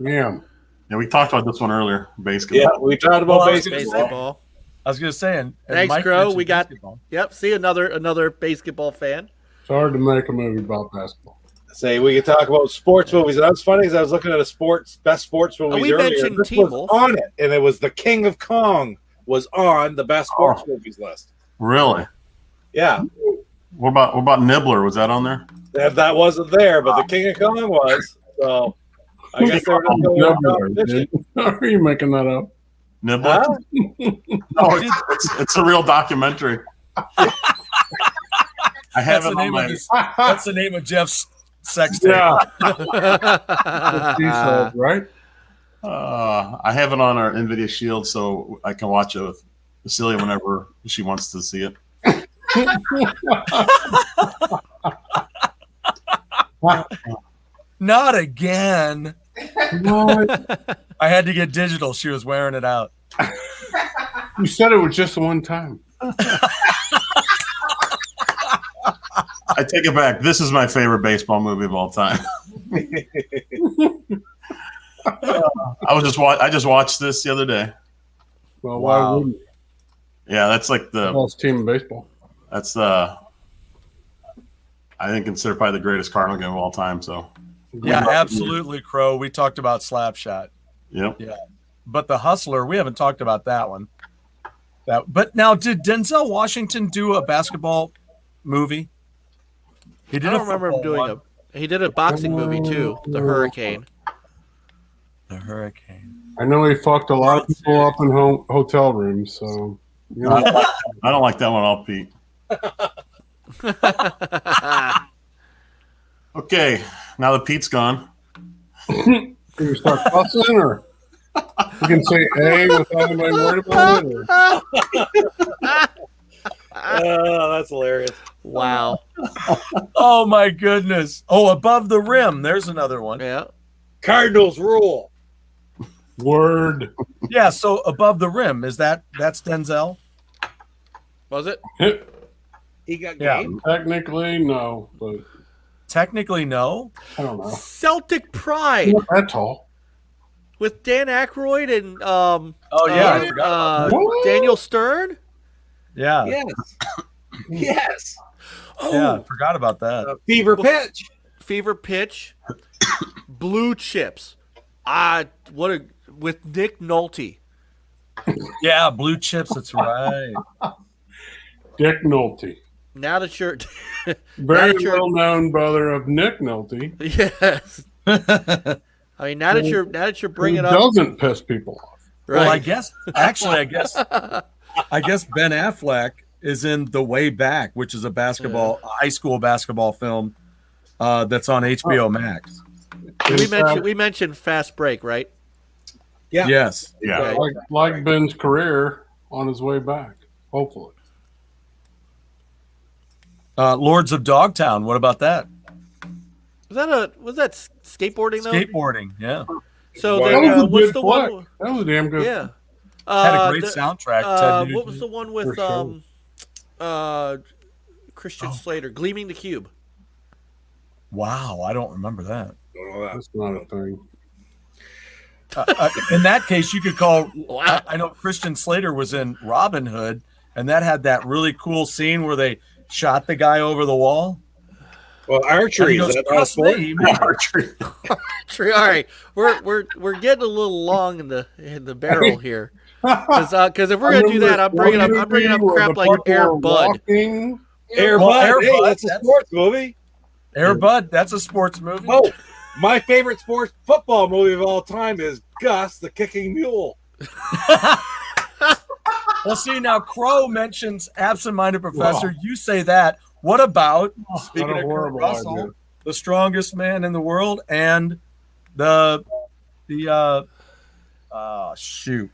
Damn. Yeah, we talked about this one earlier. Basketball. Yeah, we talked about Well, I was baseball. gonna say- Baseball. I was going to say, and Thanks, Mike Crow. mentioned We got- basketball. Yep. See another basketball fan. It's hard to make a movie about basketball. Say we could talk about sports movies. And that's funny because I was looking at best sports movies we earlier. mentioned This Teen was Wolf. on it, and it was The King of Kong was on the best sports movies list. Really? Yeah, What about Nibbler? Was that on there? that wasn't there, but The King of Kong was. So I guess they were just going with competition. Are you making that up? Nibbler? Huh? No, it's a real documentary. I have That's it the on name my. of this. That's the name of Jeff's sex tape. Yeah. What she said, right? I have it on our NVIDIA Shield, so I can watch it with Cecilia whenever she wants to see it. Not again. What? I had to get digital. She was wearing it out. You said it was just one time. I take it back. This is my favorite baseball movie of all time. I just watched this the other day. Well, Wow. why wouldn't you? Yeah, that's like the Best team in baseball. That's I think considered probably the greatest Cardinal game of all time. So Yeah, absolutely, Crow. We talked about Slapshot. yep. Yeah. But The Hustler, we haven't talked about that one. But now, did Denzel Washington do a basketball movie? He did. I don't remember him doing He did a boxing movie too, The Hurricane. The Hurricane. I know he fucked a lot of people up in hotel rooms, so you know, I don't like that one at all, Pete. Okay, now that Pete's gone, can you start fussing, or you can say A without anybody worried about it? Or? Oh, that's hilarious. Wow. Oh my goodness. Oh, Above the Rim. There's another one. Yeah. Cardinals rule. Word. Yeah. So Above the Rim that's Denzel. Was it? He got Yeah. game. Technically, no, but Technically, no. I don't know. Celtic Pride Not that tall. with Dan Aykroyd and Oh yeah, I forgot. About What? Daniel Stern. Yeah. Yes. Yes. Yeah, I forgot about that. Fever pitch. Fever Pitch, Blue Chips. With Nick Nolte. Yeah, Blue Chips. That's right. Dick Nolte. Now that you're Very Not sure. well-known brother of Nick Nolte. yes, I mean now that you're bringing Who up doesn't piss people off. Well, I right. guess Ben Affleck is in The Way Back, which is a high school basketball film that's on HBO Max. We mentioned Fast Break, right? Yeah. Yes. yeah. Like Ben's career on his way back, hopefully. Lords of Dogtown. What about that? Was that skateboarding though? Skateboarding. Yeah. So Wow. then, That was a what's good the flick. one? That was a damn good. Yeah. Had a great the- soundtrack. Ted Nugent. what was the one with For sure. Christian Slater, Gleaming the Cube? Wow, I don't remember that. That's not a thing. In that case, you could call. Wow. I know Christian Slater was in Robin Hood, and that had that really cool scene where they shot the guy over the wall. Well, And archery he is goes, that not a "Trust sport? me, man." Archery. True. All right, we're getting a little long in the barrel here. Because if we're gonna do that, I'm bringing up crap like Air Bud. Air Well, Bud. Air Hey, Bud, that's a that's- sports movie. Air Bud, that's a sports movie. Oh, my favorite sports football movie of all time is Gus the Kicking Mule. Well, see, now Crow mentions Absent-Minded Professor. You say that. What about, speaking What a of Kurt horrible Russell, idea. the strongest man in the world, and shoot.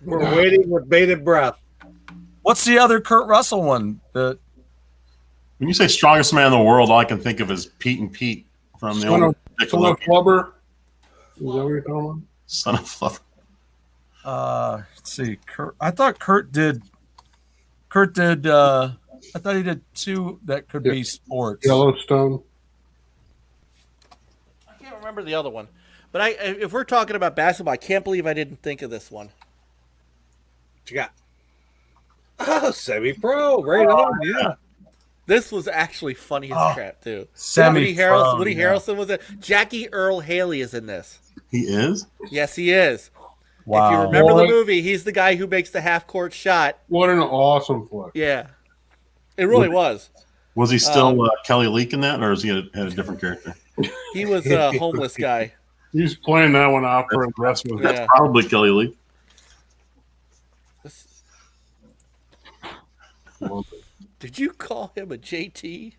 We're waiting with bated breath. What's the other Kurt Russell one? The When you say strongest man in the world, all I can think of is Pete and Pete from the Son old of Flubber. Is that what you're talking about? Son of Flubber. let's see, Kurt. I thought Kurt did. I thought he did two that could be sports. Yellowstone. I can't remember the other one, but if we're talking about basketball, I can't believe I didn't think of this one. What you got? Oh, semi-pro. Right on. Yeah. This was actually funny as Oh, crap too. semi-pro, Woody yeah. Harrelson was it? Jackie Earl Haley is in this. He is? Yes, he is. Wow. If you remember What? the movie, he's the guy who makes the half-court shot. What an awesome flick. Yeah, it really was. Was he still Kelly Leak in that, or is he had a different character? He was a homeless guy. He's playing that one out for the rest of Yeah. Probably Kelly Leak. Did you call him a JT?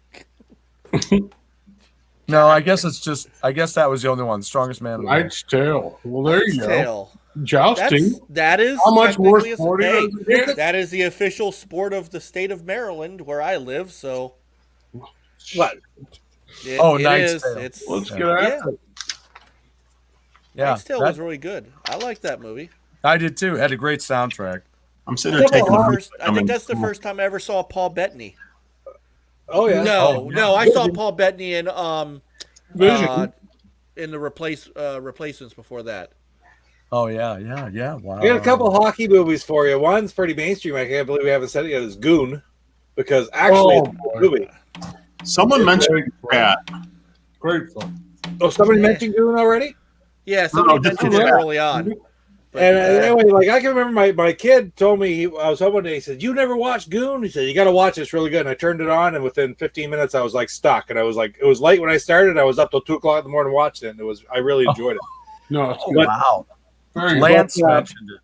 No, I guess that was the only one. Strongest man in the world. Knight's Tale. Well, there you go. Tail. Jousting. That is How much more technically sporty hey, does it get? that is the official sport of the state of Maryland where I live. So What? Oh, it Knight's is. Tale. It's Let's get yeah. after it. Yeah, Knight's Tale that- was really good. I like that movie. I did too. Had a great soundtrack. I'm sitting there taking I think that's the first time I ever saw Paul Bettany. Oh, yeah. No, I saw Paul Bettany in Vision. in the replacements before that. Oh yeah. Wow. We got a couple hockey movies for you. One's pretty mainstream. I can't believe we haven't said it yet. Is Goon. because actually, it's a boy. good movie. Someone mentioned that. Great fun. Oh, somebody mentioned Goon already. Yeah, somebody just mentioned it yeah. early on. But, And anyway, like I can remember my kid told me I was home one day. He said, "You never watched Goon?" He said, "You got to watch it. It's really good." And I turned it on, and within 15 minutes, I was like stuck. And I was like, it was late when I started. I was up till 2 o'clock in the morning watching it. And I really enjoyed it. No, it's Oh, good. wow. Very Lance good. mentioned it.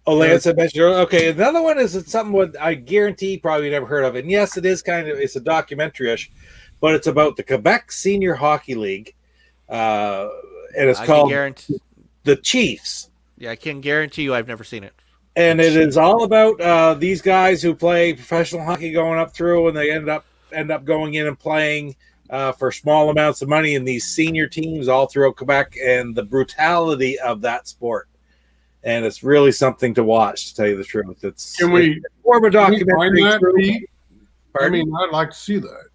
Oh, Lance had mentioned it. Okay, another one is something what I guarantee you probably never heard of. And yes, it's a documentary-ish, but it's about the Quebec Senior Hockey League, and it's called the Chiefs. Yeah, I can guarantee you I've never seen it. And it is all about these guys who play professional hockey going up through, and they end up going in and playing for small amounts of money in these senior teams all throughout Quebec, and the brutality of that sport. And it's really something to watch, to tell you the truth. It's more of a documentary. I mean, I'd like to see that.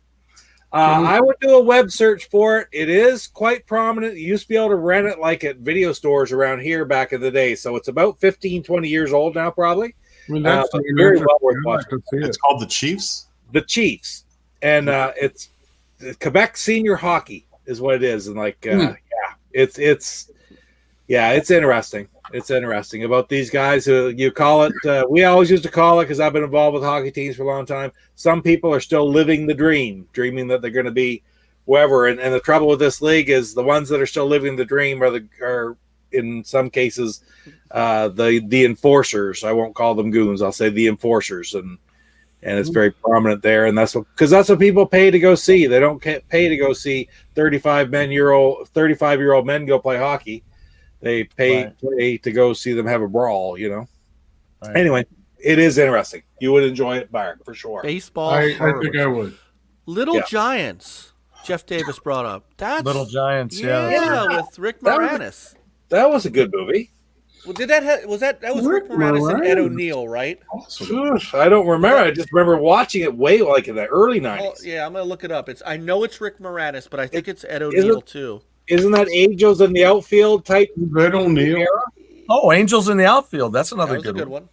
I would do a web search for it. It is quite prominent. You used to be able to rent it like at video stores around here back in the day. So it's about 15, 20 years old now, probably. I mean, that's very well worth watching. It's called the Chiefs. The Chiefs. And it's Quebec Senior Hockey is what it is. And it's interesting. It's interesting about these guys who you call it. We always used to call it, because I've been involved with hockey teams for a long time. Some people are still living the dream, dreaming that they're going to be whoever. And the trouble with this league is the ones that are still living the dream are in some cases the enforcers. I won't call them goons. I'll say the enforcers, and it's very prominent there. And that's what people pay to go see. They don't pay to go see 35-year-old men go play hockey. They pay to go see them have a brawl, Right. Anyway, it is interesting. You would enjoy it, Bart, for sure. Baseball. I think I would. Little Giants. Jeff Davis brought up. That's Little Giants. Yeah, with Rick Moranis. That was a good movie. Well, that was Rick Moranis and Ed O'Neill, right? Awesome. I don't remember. I just remember watching it way like in the early 90s. Oh, yeah, I'm gonna look it up. I know it's Rick Moranis, but I think it's Ed O'Neill too. Isn't that Angels in the Outfield type? Ed O'Neill. Oh, Angels in the Outfield. That's another good one.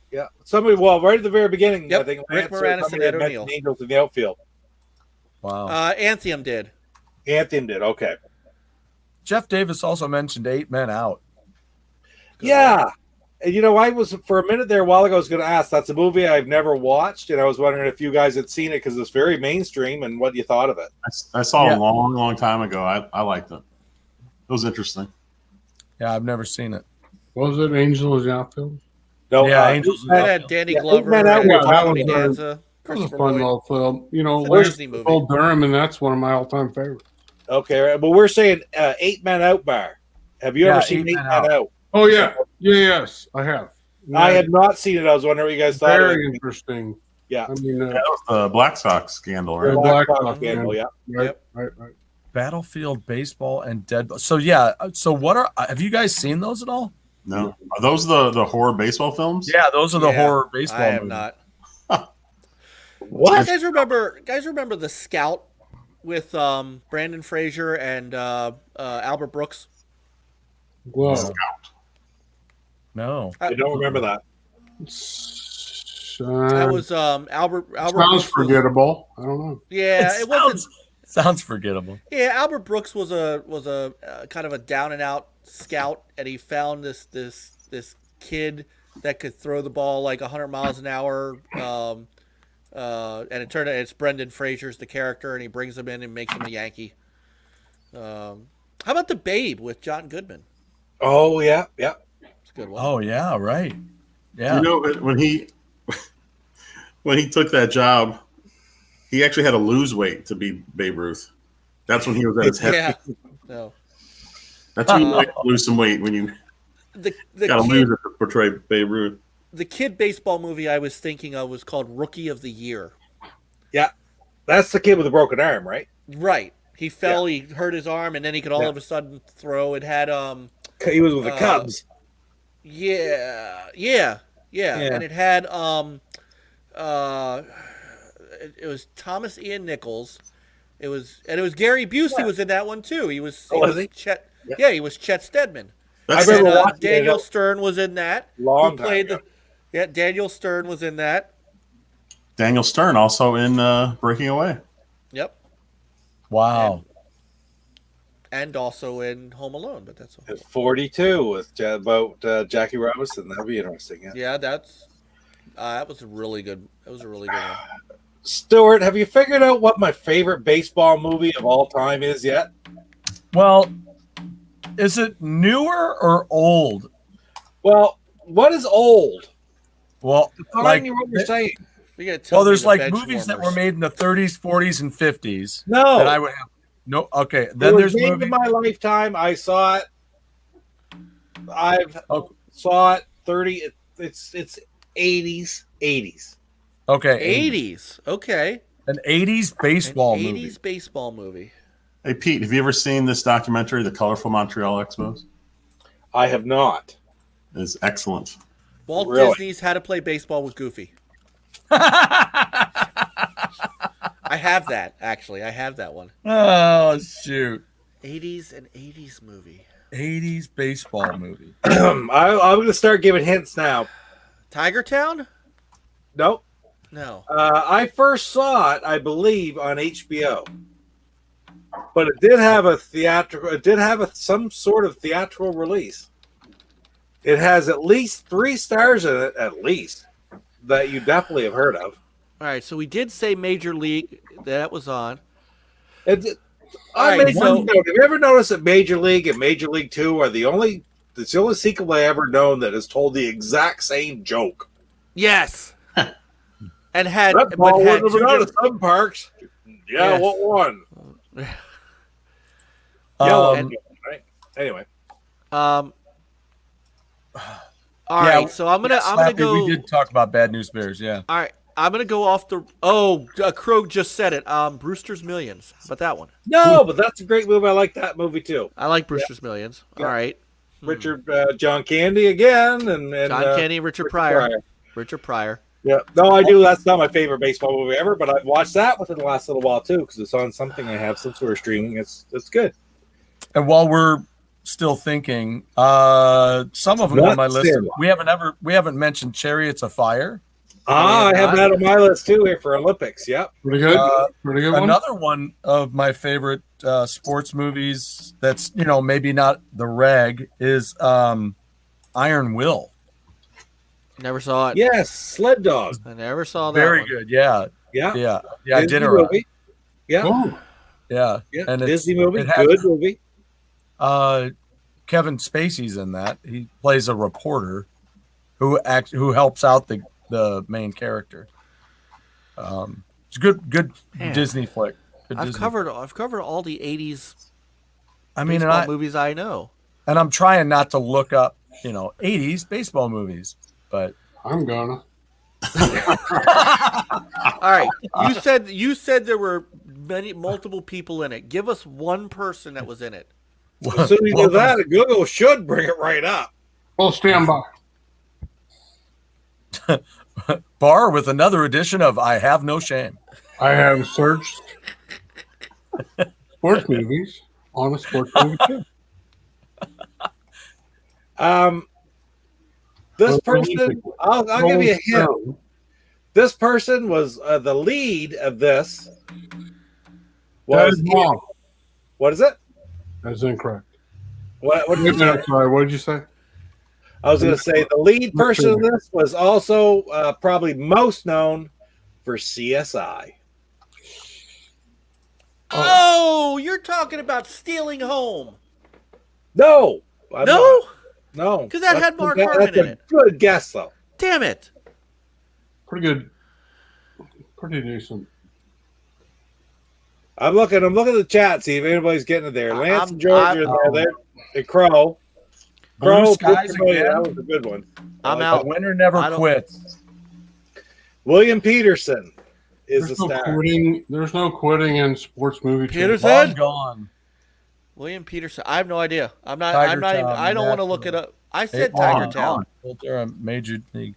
Yeah, right at the very beginning. Yep. I think Rick Moranis and Ed O'Neill. Angels in the Outfield. Wow. Anthem did. Anthem did. Okay. Jeff Davis also mentioned 8 Men Out. Yeah. And I was for a minute there a while ago. I was going to ask. That's a movie I've never watched, and I was wondering if you guys had seen it because it's very mainstream, and what you thought of it. I saw it a long, long time ago. I liked it. It was interesting. Yeah, I've never seen it. Was it Angels in the Outfield? No, yeah, Angels. That had Danny Glover, Man Out, Tony that Danza, was a Christopher fun Lloyd. little film. It's a Disney movie. Bull Durham, and that's one of my all-time favorites. Okay, right. But we're saying 8 Men Out, Bar. Have you ever seen 8 Men Out? Oh yeah, yes, I have. I had not seen it. I was wondering what you guys thought. Very interesting. Yeah. I mean, that was the Black Sox scandal, right? The Black Sox scandal, yeah. Right. Battlefield Baseball and Dead. So have you guys seen those at all? No. Are those the horror baseball films? Yeah, those are the horror baseball I have movies. not. What? You guys remember The Scout with Brandon Fraser and Albert Brooks? Whoa. No. I don't remember that. That was Albert sounds Brooks forgettable. I don't know. Yeah, it wasn't. Sounds forgettable. Yeah, Albert Brooks was a kind of a down and out scout, and he found this kid that could throw the ball like 100 miles an hour. And it turned out it's Brendan Fraser's the character, and he brings him in and makes him a Yankee. How about The Babe with John Goodman? Oh yeah, yeah. It's a good one. Oh yeah, right. Yeah. When he took that job, he actually had to lose weight to be Babe Ruth. That's when he was at his head. Yeah. No. That's when you lose some weight, when you The got to lose it to portray Babe Ruth. The kid baseball movie I was thinking of was called Rookie of the Year. Yeah. That's the kid with the broken arm, right? Right. He fell, he hurt his arm, and then he could all of a sudden throw. It had he was with the Cubs. Yeah. And it had it was Thomas Ian Nichols. It was Gary Busey was in that one too. He was Chet. Yeah, he was Chet Stedman. I remember watching Daniel Stern was in that. Long time ago. Daniel Stern was in that. Daniel Stern also in Breaking Away. Yep. Wow. And also in Home Alone, but that's all. It's 42 with about Jackie Robinson. That'd be interesting. Yeah. Yeah, that was a really good. That was a really good one. Stuart, have you figured out what my favorite baseball movie of all time is yet? Well, is it newer or old? Well, what is old? Well, Define like, what you're saying. You gotta tell me there's the like bench movies that were warmers. made in the 30s, 40s, and 50s No. that I would have. No, okay. It Then was there's made movies. in my lifetime. I saw it. Okay. Saw it 30. It's 80s. Okay, 80s. Okay. an 80s baseball An 80s movie. baseball movie. Hey, Pete, have you ever seen this documentary, The Colorful Montreal Expos? I have not. It's excellent. Walt Really? Disney's How to Play Baseball with Goofy. I have that, actually. I have that one. Oh shoot! 80s and 80s movie. 80s baseball movie. I'm going to start giving hints now. Tiger Town? Nope. No. I first saw it, I believe, on HBO, but it did have a theatrical. It did have some sort of theatrical release. It has at least 3 stars in it, at least, that you definitely have heard of. All right, so we did say Major League. That was on. Have you ever noticed that Major League and Major League 2 are the only sequel I ever known that has told the exact same joke? Yes. And had That but ball had wouldn't have two been out of different- some parks. Yeah, Yes. what one? Right? Anyway. All Yeah, right, so I'm gonna Slappy, go. We did talk about Bad News Bears, yeah. All right, I'm gonna go off the. Oh, Krog just said it. Brewster's Millions. How about that one? No, but that's a great movie. I like that movie too. I like Brewster's Millions. Yeah. All right, Richard, John Candy again, and John Kenny, Richard Pryor. Richard Pryor. Yeah, no, I do. That's not my favorite baseball movie ever, but I've watched that within the last little while too because it's on something I have some sort of streaming. It's good. And while we're still thinking, some of them on my list. Sandlot. We haven't mentioned Chariots of Fire. I have that on my list too here for Olympics. Yep. Pretty good. Pretty good one. Another one of my favorite sports movies that's maybe not the reg is Iron Will. Never saw it. Yes, Sled Dog. I never saw that. Very one. good. Yeah. Yeah. I Disney did it. movie. Yeah. Oh, Yeah. Yeah. And Disney movie. it has- Good movie. Kevin Spacey's in that. He plays a reporter who helps out the main character. It's a good Man. Disney flick. Good I've Disney. covered all the 80s I mean, baseball movies I know. and I'm trying not to look up 80s baseball movies, but I'm gonna. All right, you said there were multiple people in it. Give us one person that was in it. As soon as you do that, Google should bring it right up. Well, stand by. Bar with another edition of I Have No Shame. I have searched sports movies on a sports movie too. This person, I'll give you a hint. This person was the lead of this. That is wrong. What is it? That's incorrect. What did you say? I'm sorry. What did you say? I was going to say the lead person of this was also probably most known for CSI. Oh, you're talking about Stealing Home. No, I'm No, not. No, 'Cause that had Mark Harmon that's in a it. Good guess, though. damn it. Pretty good. Pretty decent. I'm looking at the chat, see if anybody's getting it there. Lance and George are there. And Crow. Blue Skies Blue, again. that was a good one. I'm The out. winner never I don't- quits. William Peterson is the There's no star. quitting. There's no quitting in sports movie. Peterson? channels. Long gone. William Peterson. I have no idea. I'm not. Tiger I'm not. Even, Town, I don't want to Nashville. look it up. I said Long Tiger Town. gone. Filter a Major League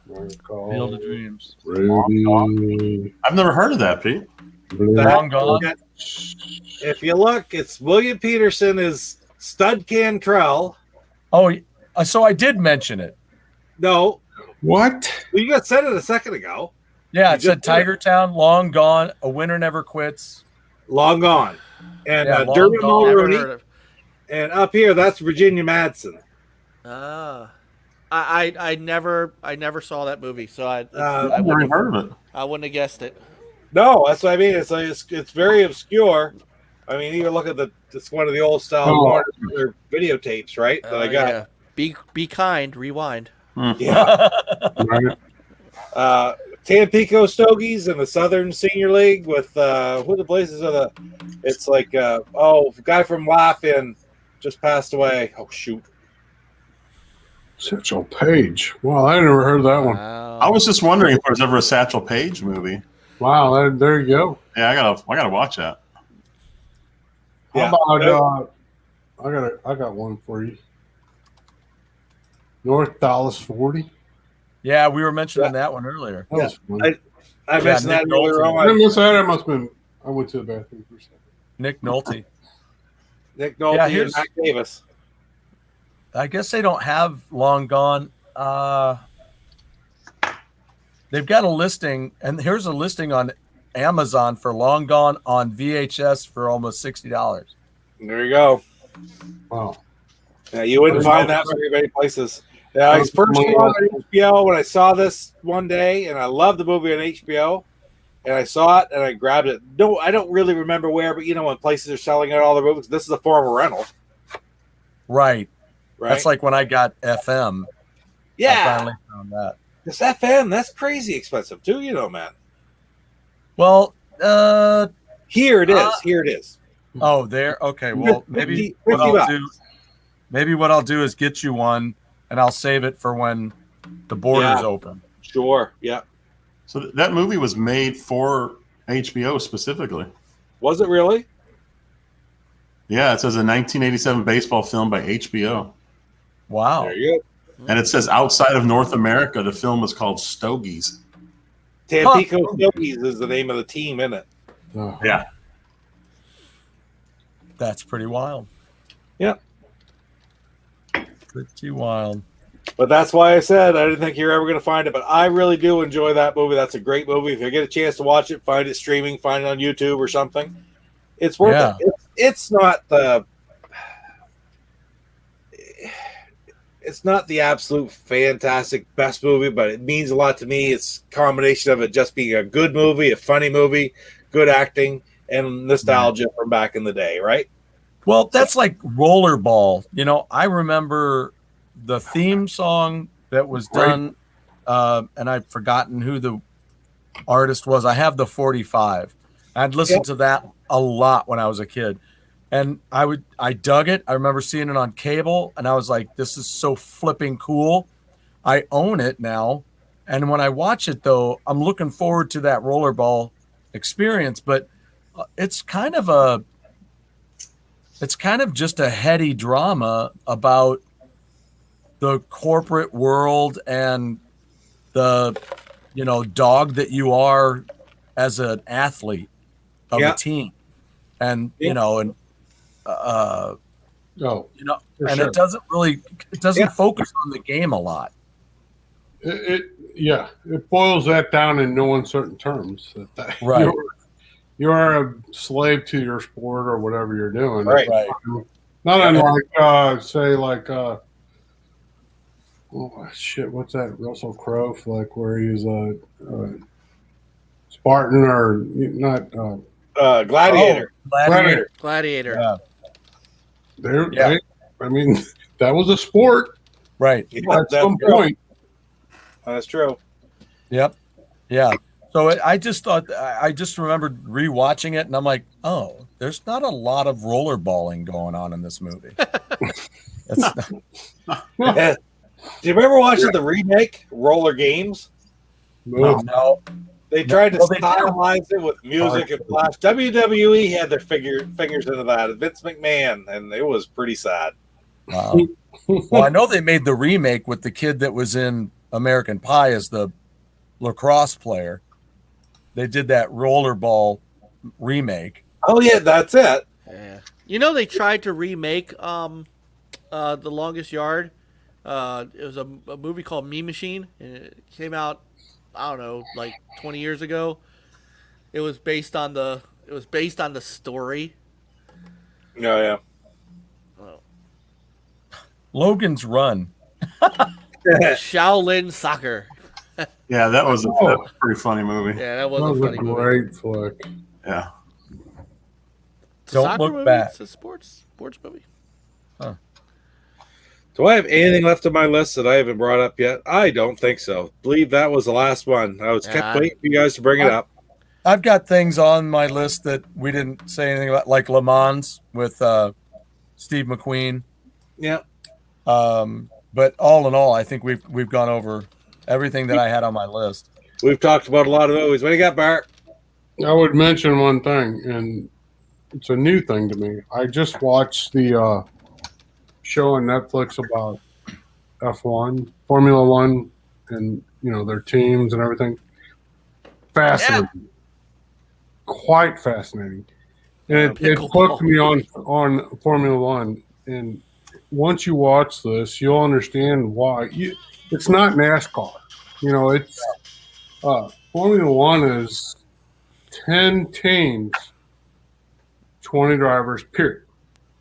Field of Dreams. Rudy. I've never heard of that, Pete. Long gone. If you look, it's William Peterson is Stud Cantrell. Oh, so I did mention it. No, What? well, you got said it a second ago. Yeah, You it said just said it. Tiger Town, Long Gone, A Winner Never Quits. Long Gone. And Yeah, Long Dermot Gone. Never Mulroney. heard of. And up here, that's Virginia Madsen. Ah, I never saw that movie, so I I've never even heard of it. I wouldn't have guessed it. No, that's what I mean. It's like it's very obscure. I mean, even look at it's one of the old style Warner Brother videotapes, right? That I got. Yeah. Be kind. Rewind. Yeah. Right. Tampico Stogies in the Southern Senior League with who the Blazers are the. It's like guy from Laugh-In just passed away. Oh shoot. Satchel Paige. Wow, I never heard of that one. Wow. I was just wondering if there was ever a Satchel Paige movie. Wow, there you go. Yeah, I gotta watch that. Yeah. How about I got one for you. North Dallas 40. Yeah, we were mentioning that one earlier. That was fun. I mentioned Nick that earlier Nolte. I on. missed that. I went to the bathroom for a second. Nick Nolte. Nick Nolte Yeah, and Mac Davis. I guess they don't have Long Gone. They've got a listing, and here's a listing on Amazon for Long Gone on VHS for almost $60. There you go. Wow. Yeah, you wouldn't find that very many places. Yeah, I first saw it on HBO when I saw this one day, and I loved the movie on HBO. And I saw it, and I grabbed it. No, I don't really remember where, but when places are selling it all the movies, this is a form of rental, Right. right? That's like when I got FM. I yeah, finally found that. this FM, that's crazy expensive too, man. Well, Here it is. Here it is. oh, there. Okay. Well, maybe 50 what I'll bucks. do. Maybe what I'll do is get you one, and I'll save it for when the borders open. Sure. Yeah. So that movie was made for HBO specifically. Was it really? Yeah, it says a 1987 baseball film by HBO. Wow. There you go. And it says outside of North America, the film was called Stogies. Tampico Stogies is the name of the team, isn't it? Yeah. That's pretty wild. Yep. Pretty wild. But that's why I said I didn't think you're ever going to find it. But I really do enjoy that movie. That's a great movie. If you get a chance to watch it, find it streaming, find it on YouTube or something. It's worth it. It's not the absolute fantastic best movie, but it means a lot to me. It's a combination of it just being a good movie, a funny movie, good acting, and nostalgia from back in the day, right? Well, that's like Rollerball. I remember the theme song that was done, and I've forgotten who the artist was. I have the 45. I'd listened to that a lot when I was a kid. And I dug it. I remember seeing it on cable, and I was like, this is so flipping cool. I own it now. And when I watch it, though, I'm looking forward to that Rollerball experience. But it's kind of just a heady drama about the corporate world and the, dog that you are as an athlete of a team. And, and it doesn't focus on the game a lot. It boils that down in no uncertain terms. Right. You're a slave to your sport or whatever you're doing. Right. Not unlike, what's that Russell Crowe flick where he's a Spartan or not? Gladiator. Gladiator. Yeah. That was a sport. Right. At some point. That's true. Yep. Yeah. So I just remembered rewatching it, and I'm like, oh, there's not a lot of rollerballing going on in this movie. Do you remember watching the remake Roller Games? No. They tried to stylize it with music and flash. WWE had their fingers into that. Vince McMahon, and it was pretty sad. Wow. Well, I know they made the remake with the kid that was in American Pie as the lacrosse player. They did that rollerball remake. Oh yeah, that's it. Yeah. They tried to remake The Longest Yard. It was a movie called Mean Machine, and it came out I don't know, like 20 years ago. It was based on the story. Oh yeah. Oh. Logan's Run. Shaolin Soccer. Yeah, that was a pretty funny movie. Yeah, that was That a was a funny movie. great flick. Yeah. It's a Don't soccer look movie? back. It's a sports movie. Do I have anything left on my list that I haven't brought up yet? I don't think so. Believe that was the last one. I was kept waiting for you guys to bring it up. I've got things on my list that we didn't say anything about, like Le Mans with Steve McQueen. Yeah. But all in all, I think we've gone over everything that I had on my list. We've talked about a lot of movies. What do you got, Bart? I would mention one thing, and it's a new thing to me. I just watched the show on Netflix about F1, Formula One, and their teams and everything. Fascinating, quite fascinating, and it hooked me on Formula One. And once you watch this, you'll understand why. It's not NASCAR, it's Formula One is 10 teams, 20 drivers, period.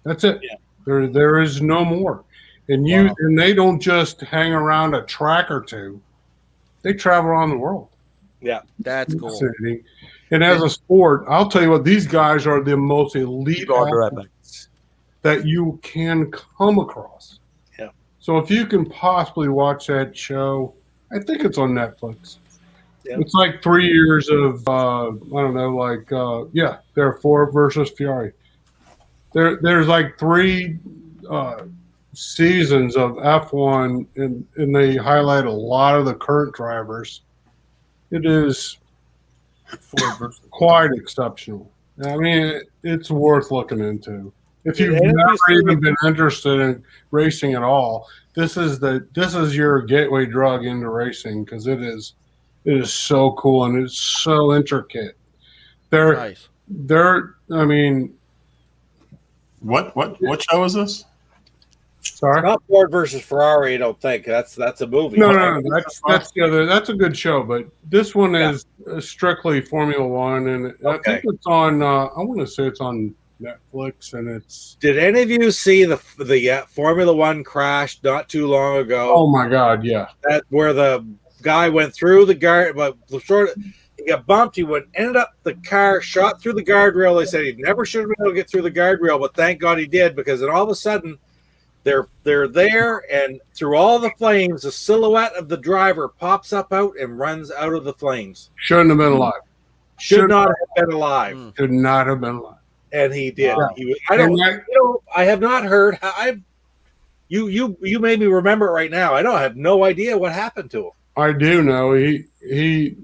That's it. Yeah. There is no more. And and they don't just hang around a track or two. They travel around the world. Yeah. That's cool. And as a sport, I'll tell you what, these guys are the most elite athletes that you can come across. Yeah. So if you can possibly watch that show, I think it's on Netflix. Yeah. It's like 3 years of therefore versus Ferrari. There's like 3 seasons of F1, and they highlight a lot of the current drivers. It is quite exceptional. I mean, it's worth looking into. If you've never even been interested in racing at all, this is your gateway drug into racing, because it is so cool and it's so intricate. Nice. I mean, what show is this? Sorry, not Ford versus Ferrari. I don't think that's a movie. No, that's the other. That's a good show, but this one is strictly Formula One, and I think it's on. I want to say it's on Netflix, and it's. Did any of you see the Formula One crash not too long ago? Oh my God! Yeah, that where the guy went through the guard, but he got bumped. He ended up the car shot through the guardrail. They said he never should have been able to get through the guardrail, but thank God he did, because then all of a sudden. They're there, and through all the flames, the silhouette of the driver pops up out and runs out of the flames. Shouldn't have been alive. Should not have been alive. Should not have been alive. And he did. Wow. I have not heard. You made me remember it right now. I have no idea what happened to him. I do know he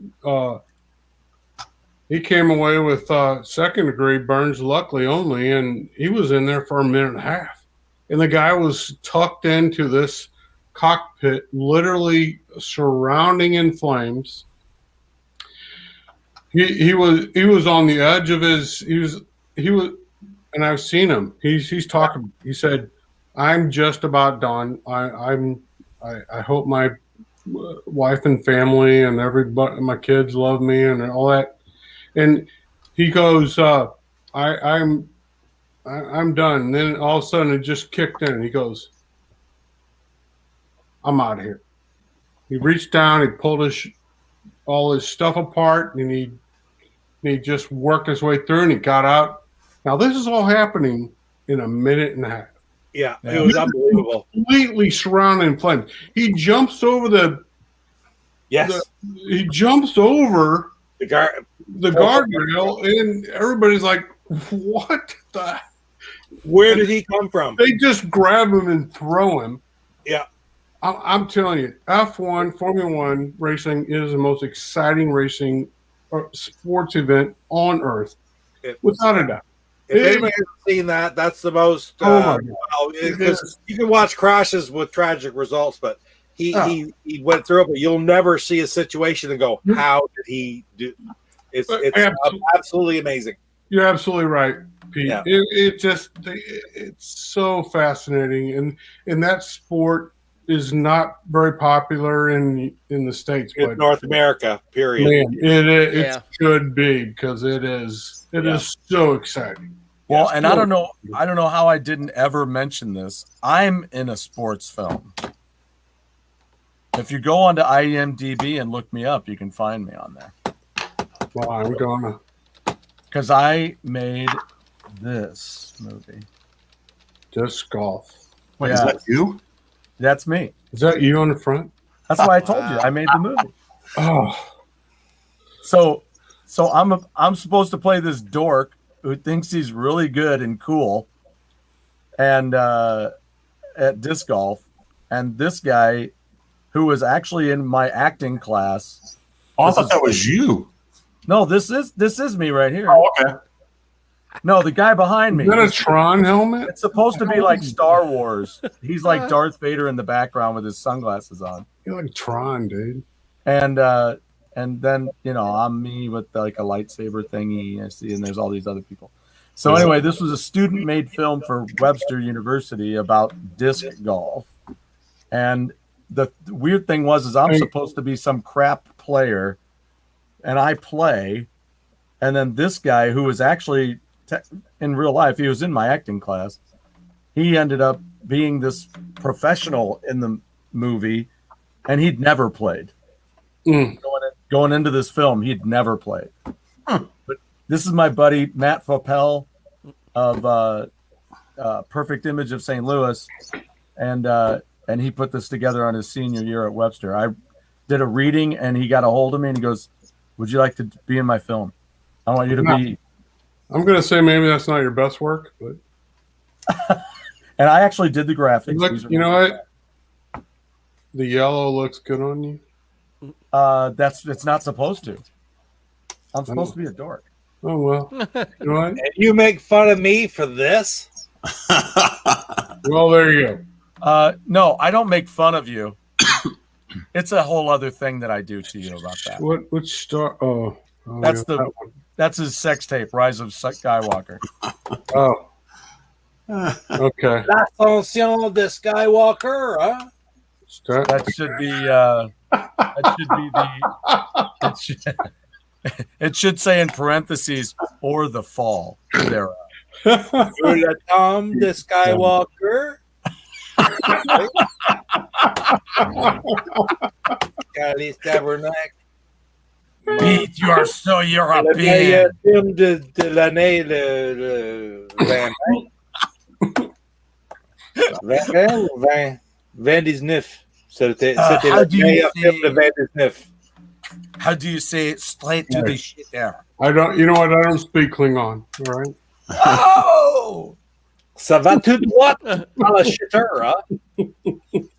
came away with second degree burns, luckily only, and he was in there for a minute and a half. And the guy was tucked into this cockpit, literally surrounding in flames. He was on the edge of he was, and I've seen him. He's talking. He said, "I'm just about done. I hope my wife and family and everybody, my kids love me and all that." And he goes, I'm done. And then all of a sudden it just kicked in. He goes, I'm out of here. He reached down, he pulled all his stuff apart, and he just worked his way through, and he got out. Now this is all happening in a minute and a half. Yeah, it was unbelievable. Completely surrounded in flames. He jumps over he jumps over the guardrail, and everybody's like, what the? Where did he come from? They just grab him and throw him. Yeah. I'm telling you, F1, Formula One racing is the most exciting racing sports event on earth, without a doubt. If anybody hasn't seen that, that's the most. Because you can watch crashes with tragic results, but he went through it, but you'll never see a situation and go, how did he do? It's absolutely amazing. You're absolutely right, Pete. Yeah. It's so fascinating, and in that sport, is not very popular in the States, In but North America, period. man, it Yeah. should be because it is so exciting. Well, Yes. and I don't know how I didn't ever mention this. I'm in a sports film. If you go onto IMDb and look me up, you can find me on there. Well, I'm gonna. Because I made this movie. Disc golf. Wait, is Yeah. that you? That's me. Is that you on the front? That's why I told you I made the movie. Oh, So I'm supposed to play this dork who thinks he's really good and cool, and at disc golf, and this guy who was actually in my acting class. Oh, I This thought is- that was you. No, this is me right here. Oh, okay. No, the guy behind me. is that a Tron helmet? It's supposed to be like Star Wars. He's like Darth Vader in the background with his sunglasses on. You're like Tron, dude. And then I'm me with like a lightsaber thingy. I see, and there's all these other people. So anyway, this was a student-made film for Webster University about disc golf. And the weird thing was I'm supposed to be some crap player, and I play, and then this guy who was actually in real life, he was in my acting class. He ended up being this professional in the movie, and he'd never played. Going into this film, he'd never played. But this is my buddy Matt Foppel of Perfect Image of St. Louis, and he put this together on his senior year at Webster. I did a reading, and he got a hold of me, and he goes, "Would you like to be in my film? I want you to be." I'm gonna say maybe that's not your best work, but And I actually did the graphics. look, These are you know what? The yellow looks good on you. it's not supposed to. I'm supposed to be a dork. Oh well. You know what? And you make fun of me for this? Well, there you go. No, I don't make fun of you. It's a whole other thing that I do to you about that. Which star? Oh, That's yeah, the that's his sex tape, Rise of Skywalker. Oh, okay. L'ascension de Skywalker, huh? That should be it should say in parentheses or the fall thereof. Sur le tombe de Skywalker. Calice Tabernacle. Pete, you are so Le European. meilleur film de l'année, le 20. 20 ou 20? 2019. C'était how le do you meilleur film de say- 2019. How do you say it straight to the shit there? I don't. You know what? I don't speak Klingon. All right. Oh! Ça va tout droit dans la shitter, hein?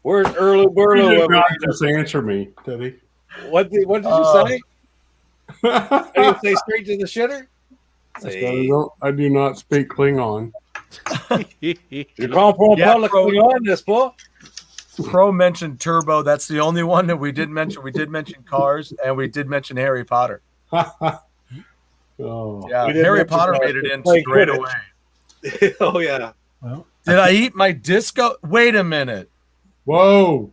Where's Early You Burlow? did not just answer me, Teddy. What did you say? Did you say straight to the shitter? I do not speak Klingon. Je comprends Yeah, pas le bro. Klingon, n'est-ce pas? Pro mentioned Turbo. That's the only one that we did mention. We did mention Cars, and we did mention Harry Potter. Oh, Yeah, We did Harry mention Potter that. made it in Play straight Quidditch. away. Oh, yeah. Did I eat my disco? Wait a minute. whoa!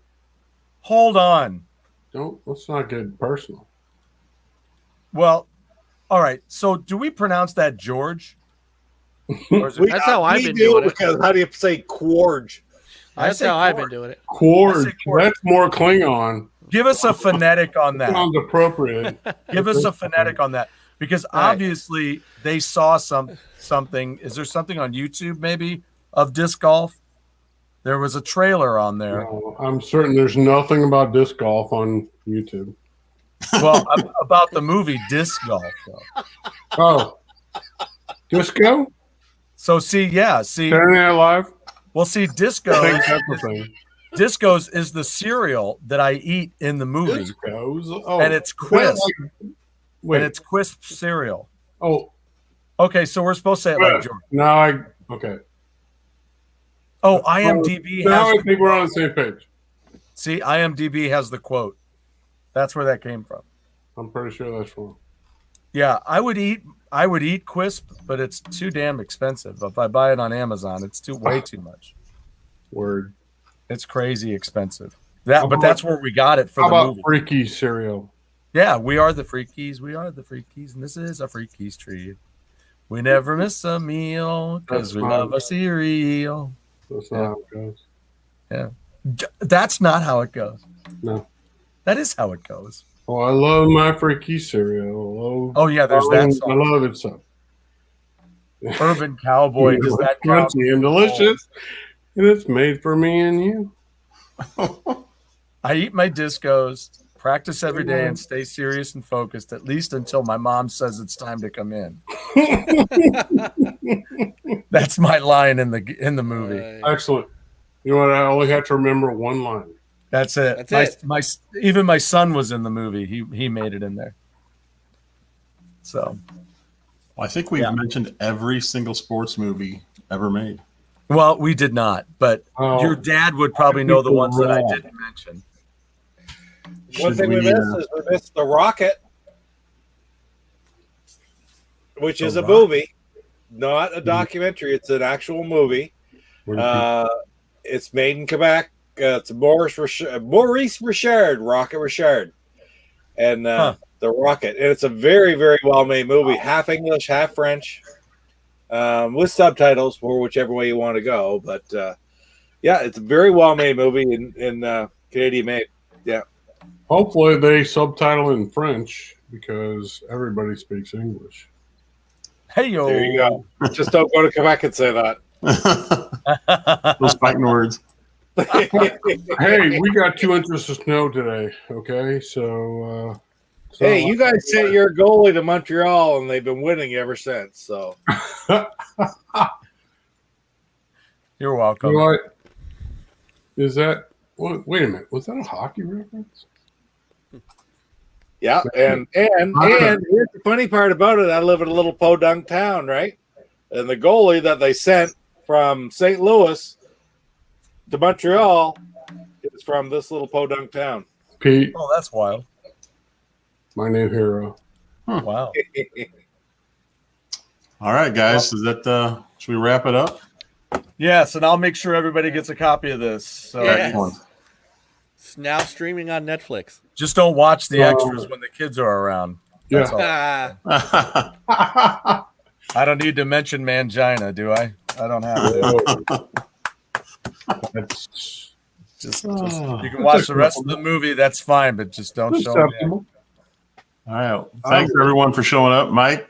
Hold on. Let's not get personal. Well, all right. So do we pronounce that George? Or is it- That's how I've been do doing it. because how do you say Quarge? That's say how I've Quark. been doing it. I Quarge. say Quarge. That's more Klingon. Give us a phonetic on that. Sounds appropriate. Give us a phonetic on that. Because All right. obviously they saw something. Is there something on YouTube maybe of disc golf? There was a trailer on there. No, I'm certain there's nothing about disc golf on YouTube. Well, about the movie Disc Golf. Though. Oh, disco? So see, Saturday Night Live? well, see, I think Discos, that's the thing. Discos is the cereal that I eat in the movie, Discos? Oh, and it's is that Quisp, wait. and it's Quisp cereal. Oh, Okay, so we're supposed to say it like George. now okay. Oh, IMDb Now I has. think we're on the same page. See, IMDb has the quote. That's where that came from. I'm pretty sure that's wrong. Yeah, I would eat Quisp, but it's too damn expensive. If I buy it on Amazon, it's way too much. Word. It's crazy expensive. But that's where we got it for How the about movie. Freaky cereal? Yeah, we are the Freakies. We are the Freakies, and this is a Freakies treat. We never miss a meal because we love our cereal. That's not how it goes. Yeah. That's not how it goes. No. That is how it goes. Oh, I love my Freaky cereal. Oh, yeah, there's that song. I love it so. Urban Cowboy. Does that count? Crunchy and delicious. And it's made for me and you. I eat my discos, practice every day, and stay serious and focused, at least until my mom says it's time to come in. That's my line in the movie. Excellent. You know what? I only have to remember one line. That's it. Even my son was in the movie. He made it in there. So, I think we've mentioned every single sports movie ever made. Well, we did not, but your dad would probably know the ones that I didn't mention. One thing we missed is we missed The Rocket, which is a movie, not a documentary. It's an actual movie. It's made in Quebec. It's Maurice Richard, Rocket Richard, and The Rocket. And it's a very, very well-made movie, half English, half French, with subtitles for whichever way you want to go. But, yeah, it's a very well-made movie in Canadian made. Yeah. Hopefully they subtitle in French because everybody speaks English. Hey, yo. There you go. Just don't go to Quebec and say that. Those fighting words. Hey, we got 2 inches of snow today. Okay, so hey, you guys sent your goalie to Montreal, and they've been winning ever since. So you're welcome. You know what? Is that? Wait a minute. Was that a hockey reference? yeah, and here's the funny part about it. I live in a little podunk town, right? And the goalie that they sent from St. Louis to Montreal is from this little podunk town. Pete. Oh, that's wild. My new hero. Wow. All right, guys. Is that should we wrap it up? Yes, and I'll make sure everybody gets a copy of this. So It's now streaming on Netflix. just don't watch the extras when the kids are around. That's all. Ah, I don't need to mention Mangina, do I? I don't have to. Just you can watch the rest of the movie. That's fine, but just don't show me. Acceptable. All right. Thanks everyone for showing up, Mike.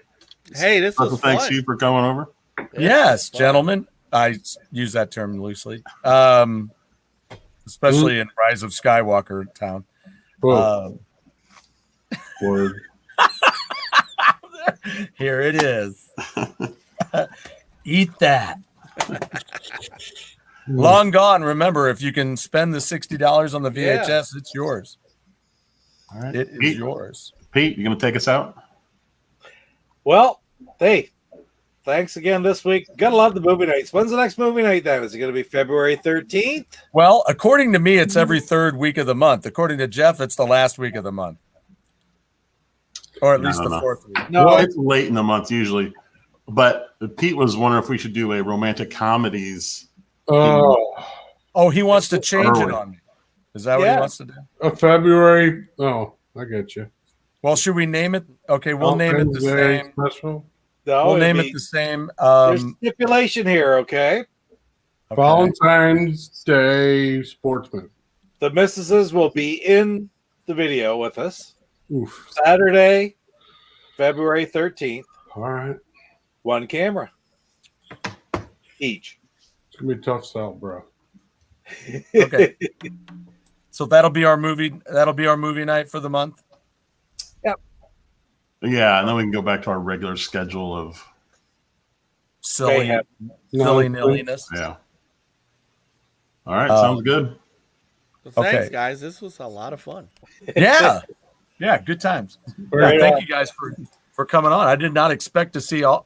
hey, this was Thanks fun. you for coming over. Yes, gentlemen. I use that term loosely, especially in Rise of Skywalker town. Word. Here it is. Eat that. Long gone. Remember, if you can spend the $60 on the VHS, it's yours. All right. It is yours. Pete, you going to take us out? Well, hey, thanks again this week. Gotta love the movie nights. When's the next movie night then? Is it going to be February 13th? Well, according to me, it's every third week of the month. According to Jeff, it's the last week of the month. Or at least the fourth week. No, Well, it's late in the month usually. But Pete was wondering if we should do a romantic comedies. Oh, he wants to change it on me. Is that what he wants to do? February. Oh, I get you. Well, should we name it? Okay, we'll name it the same. Special. no, We'll it'd name be- it the same. There's stipulation here, okay? Okay. Valentine's Day Sportsman. The missuses will be in the video with us. Oof. Saturday, February 13th, All right. one camera each. It's going to be a tough sell, bro. Okay. So that'll be our movie. That'll be our movie night for the month. Yeah, and then we can go back to our regular schedule of Silly Mayhem. nilliness. yeah. All right, sounds good. Well, thanks, Okay. guys. This was a lot of fun. Yeah. Yeah, good times. Right Thank on. you guys for coming on. I did not expect to see all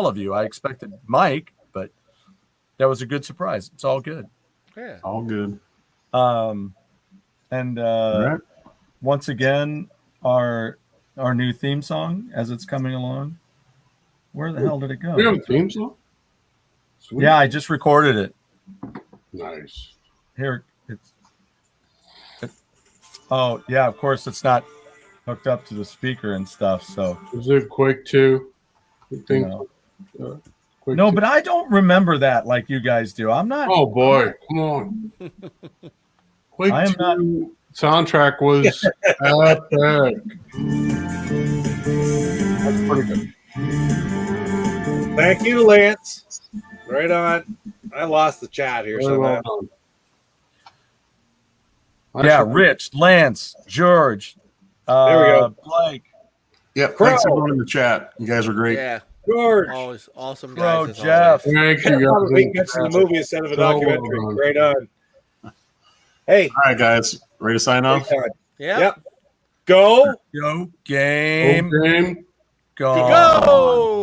of you. I expected Mike, but that was a good surprise. It's all good. Yeah. All good. And All right. once again, our our new theme song as it's coming along. Where the hell did it go? We have a theme song? Sweet. Yeah, I just recorded it. Nice. Here, oh, yeah, of course it's not hooked up to the speaker and stuff, so. Is it Quake 2? You think? No. Quake No, 2? but I don't remember that like you guys do. I'm not. Oh, boy. Come on. Quake I am 2 soundtrack was epic. That's pretty good. Thank you, Lance. Right on. I lost the chat here. Very well So done. Yeah, Rich, Lance, George. There we go. Blake. Yep. Crow. Thanks everyone in the chat. You guys were great. Yeah, George. always awesome Bro, guys. as Jeff. Thank I you. thought guys. we mentioned the movie instead of a So well documentary. done. Right on. Hey. All right, guys. Ready to sign off? Right on. Yeah. Yep. Go. Go game. Game. Go. Go.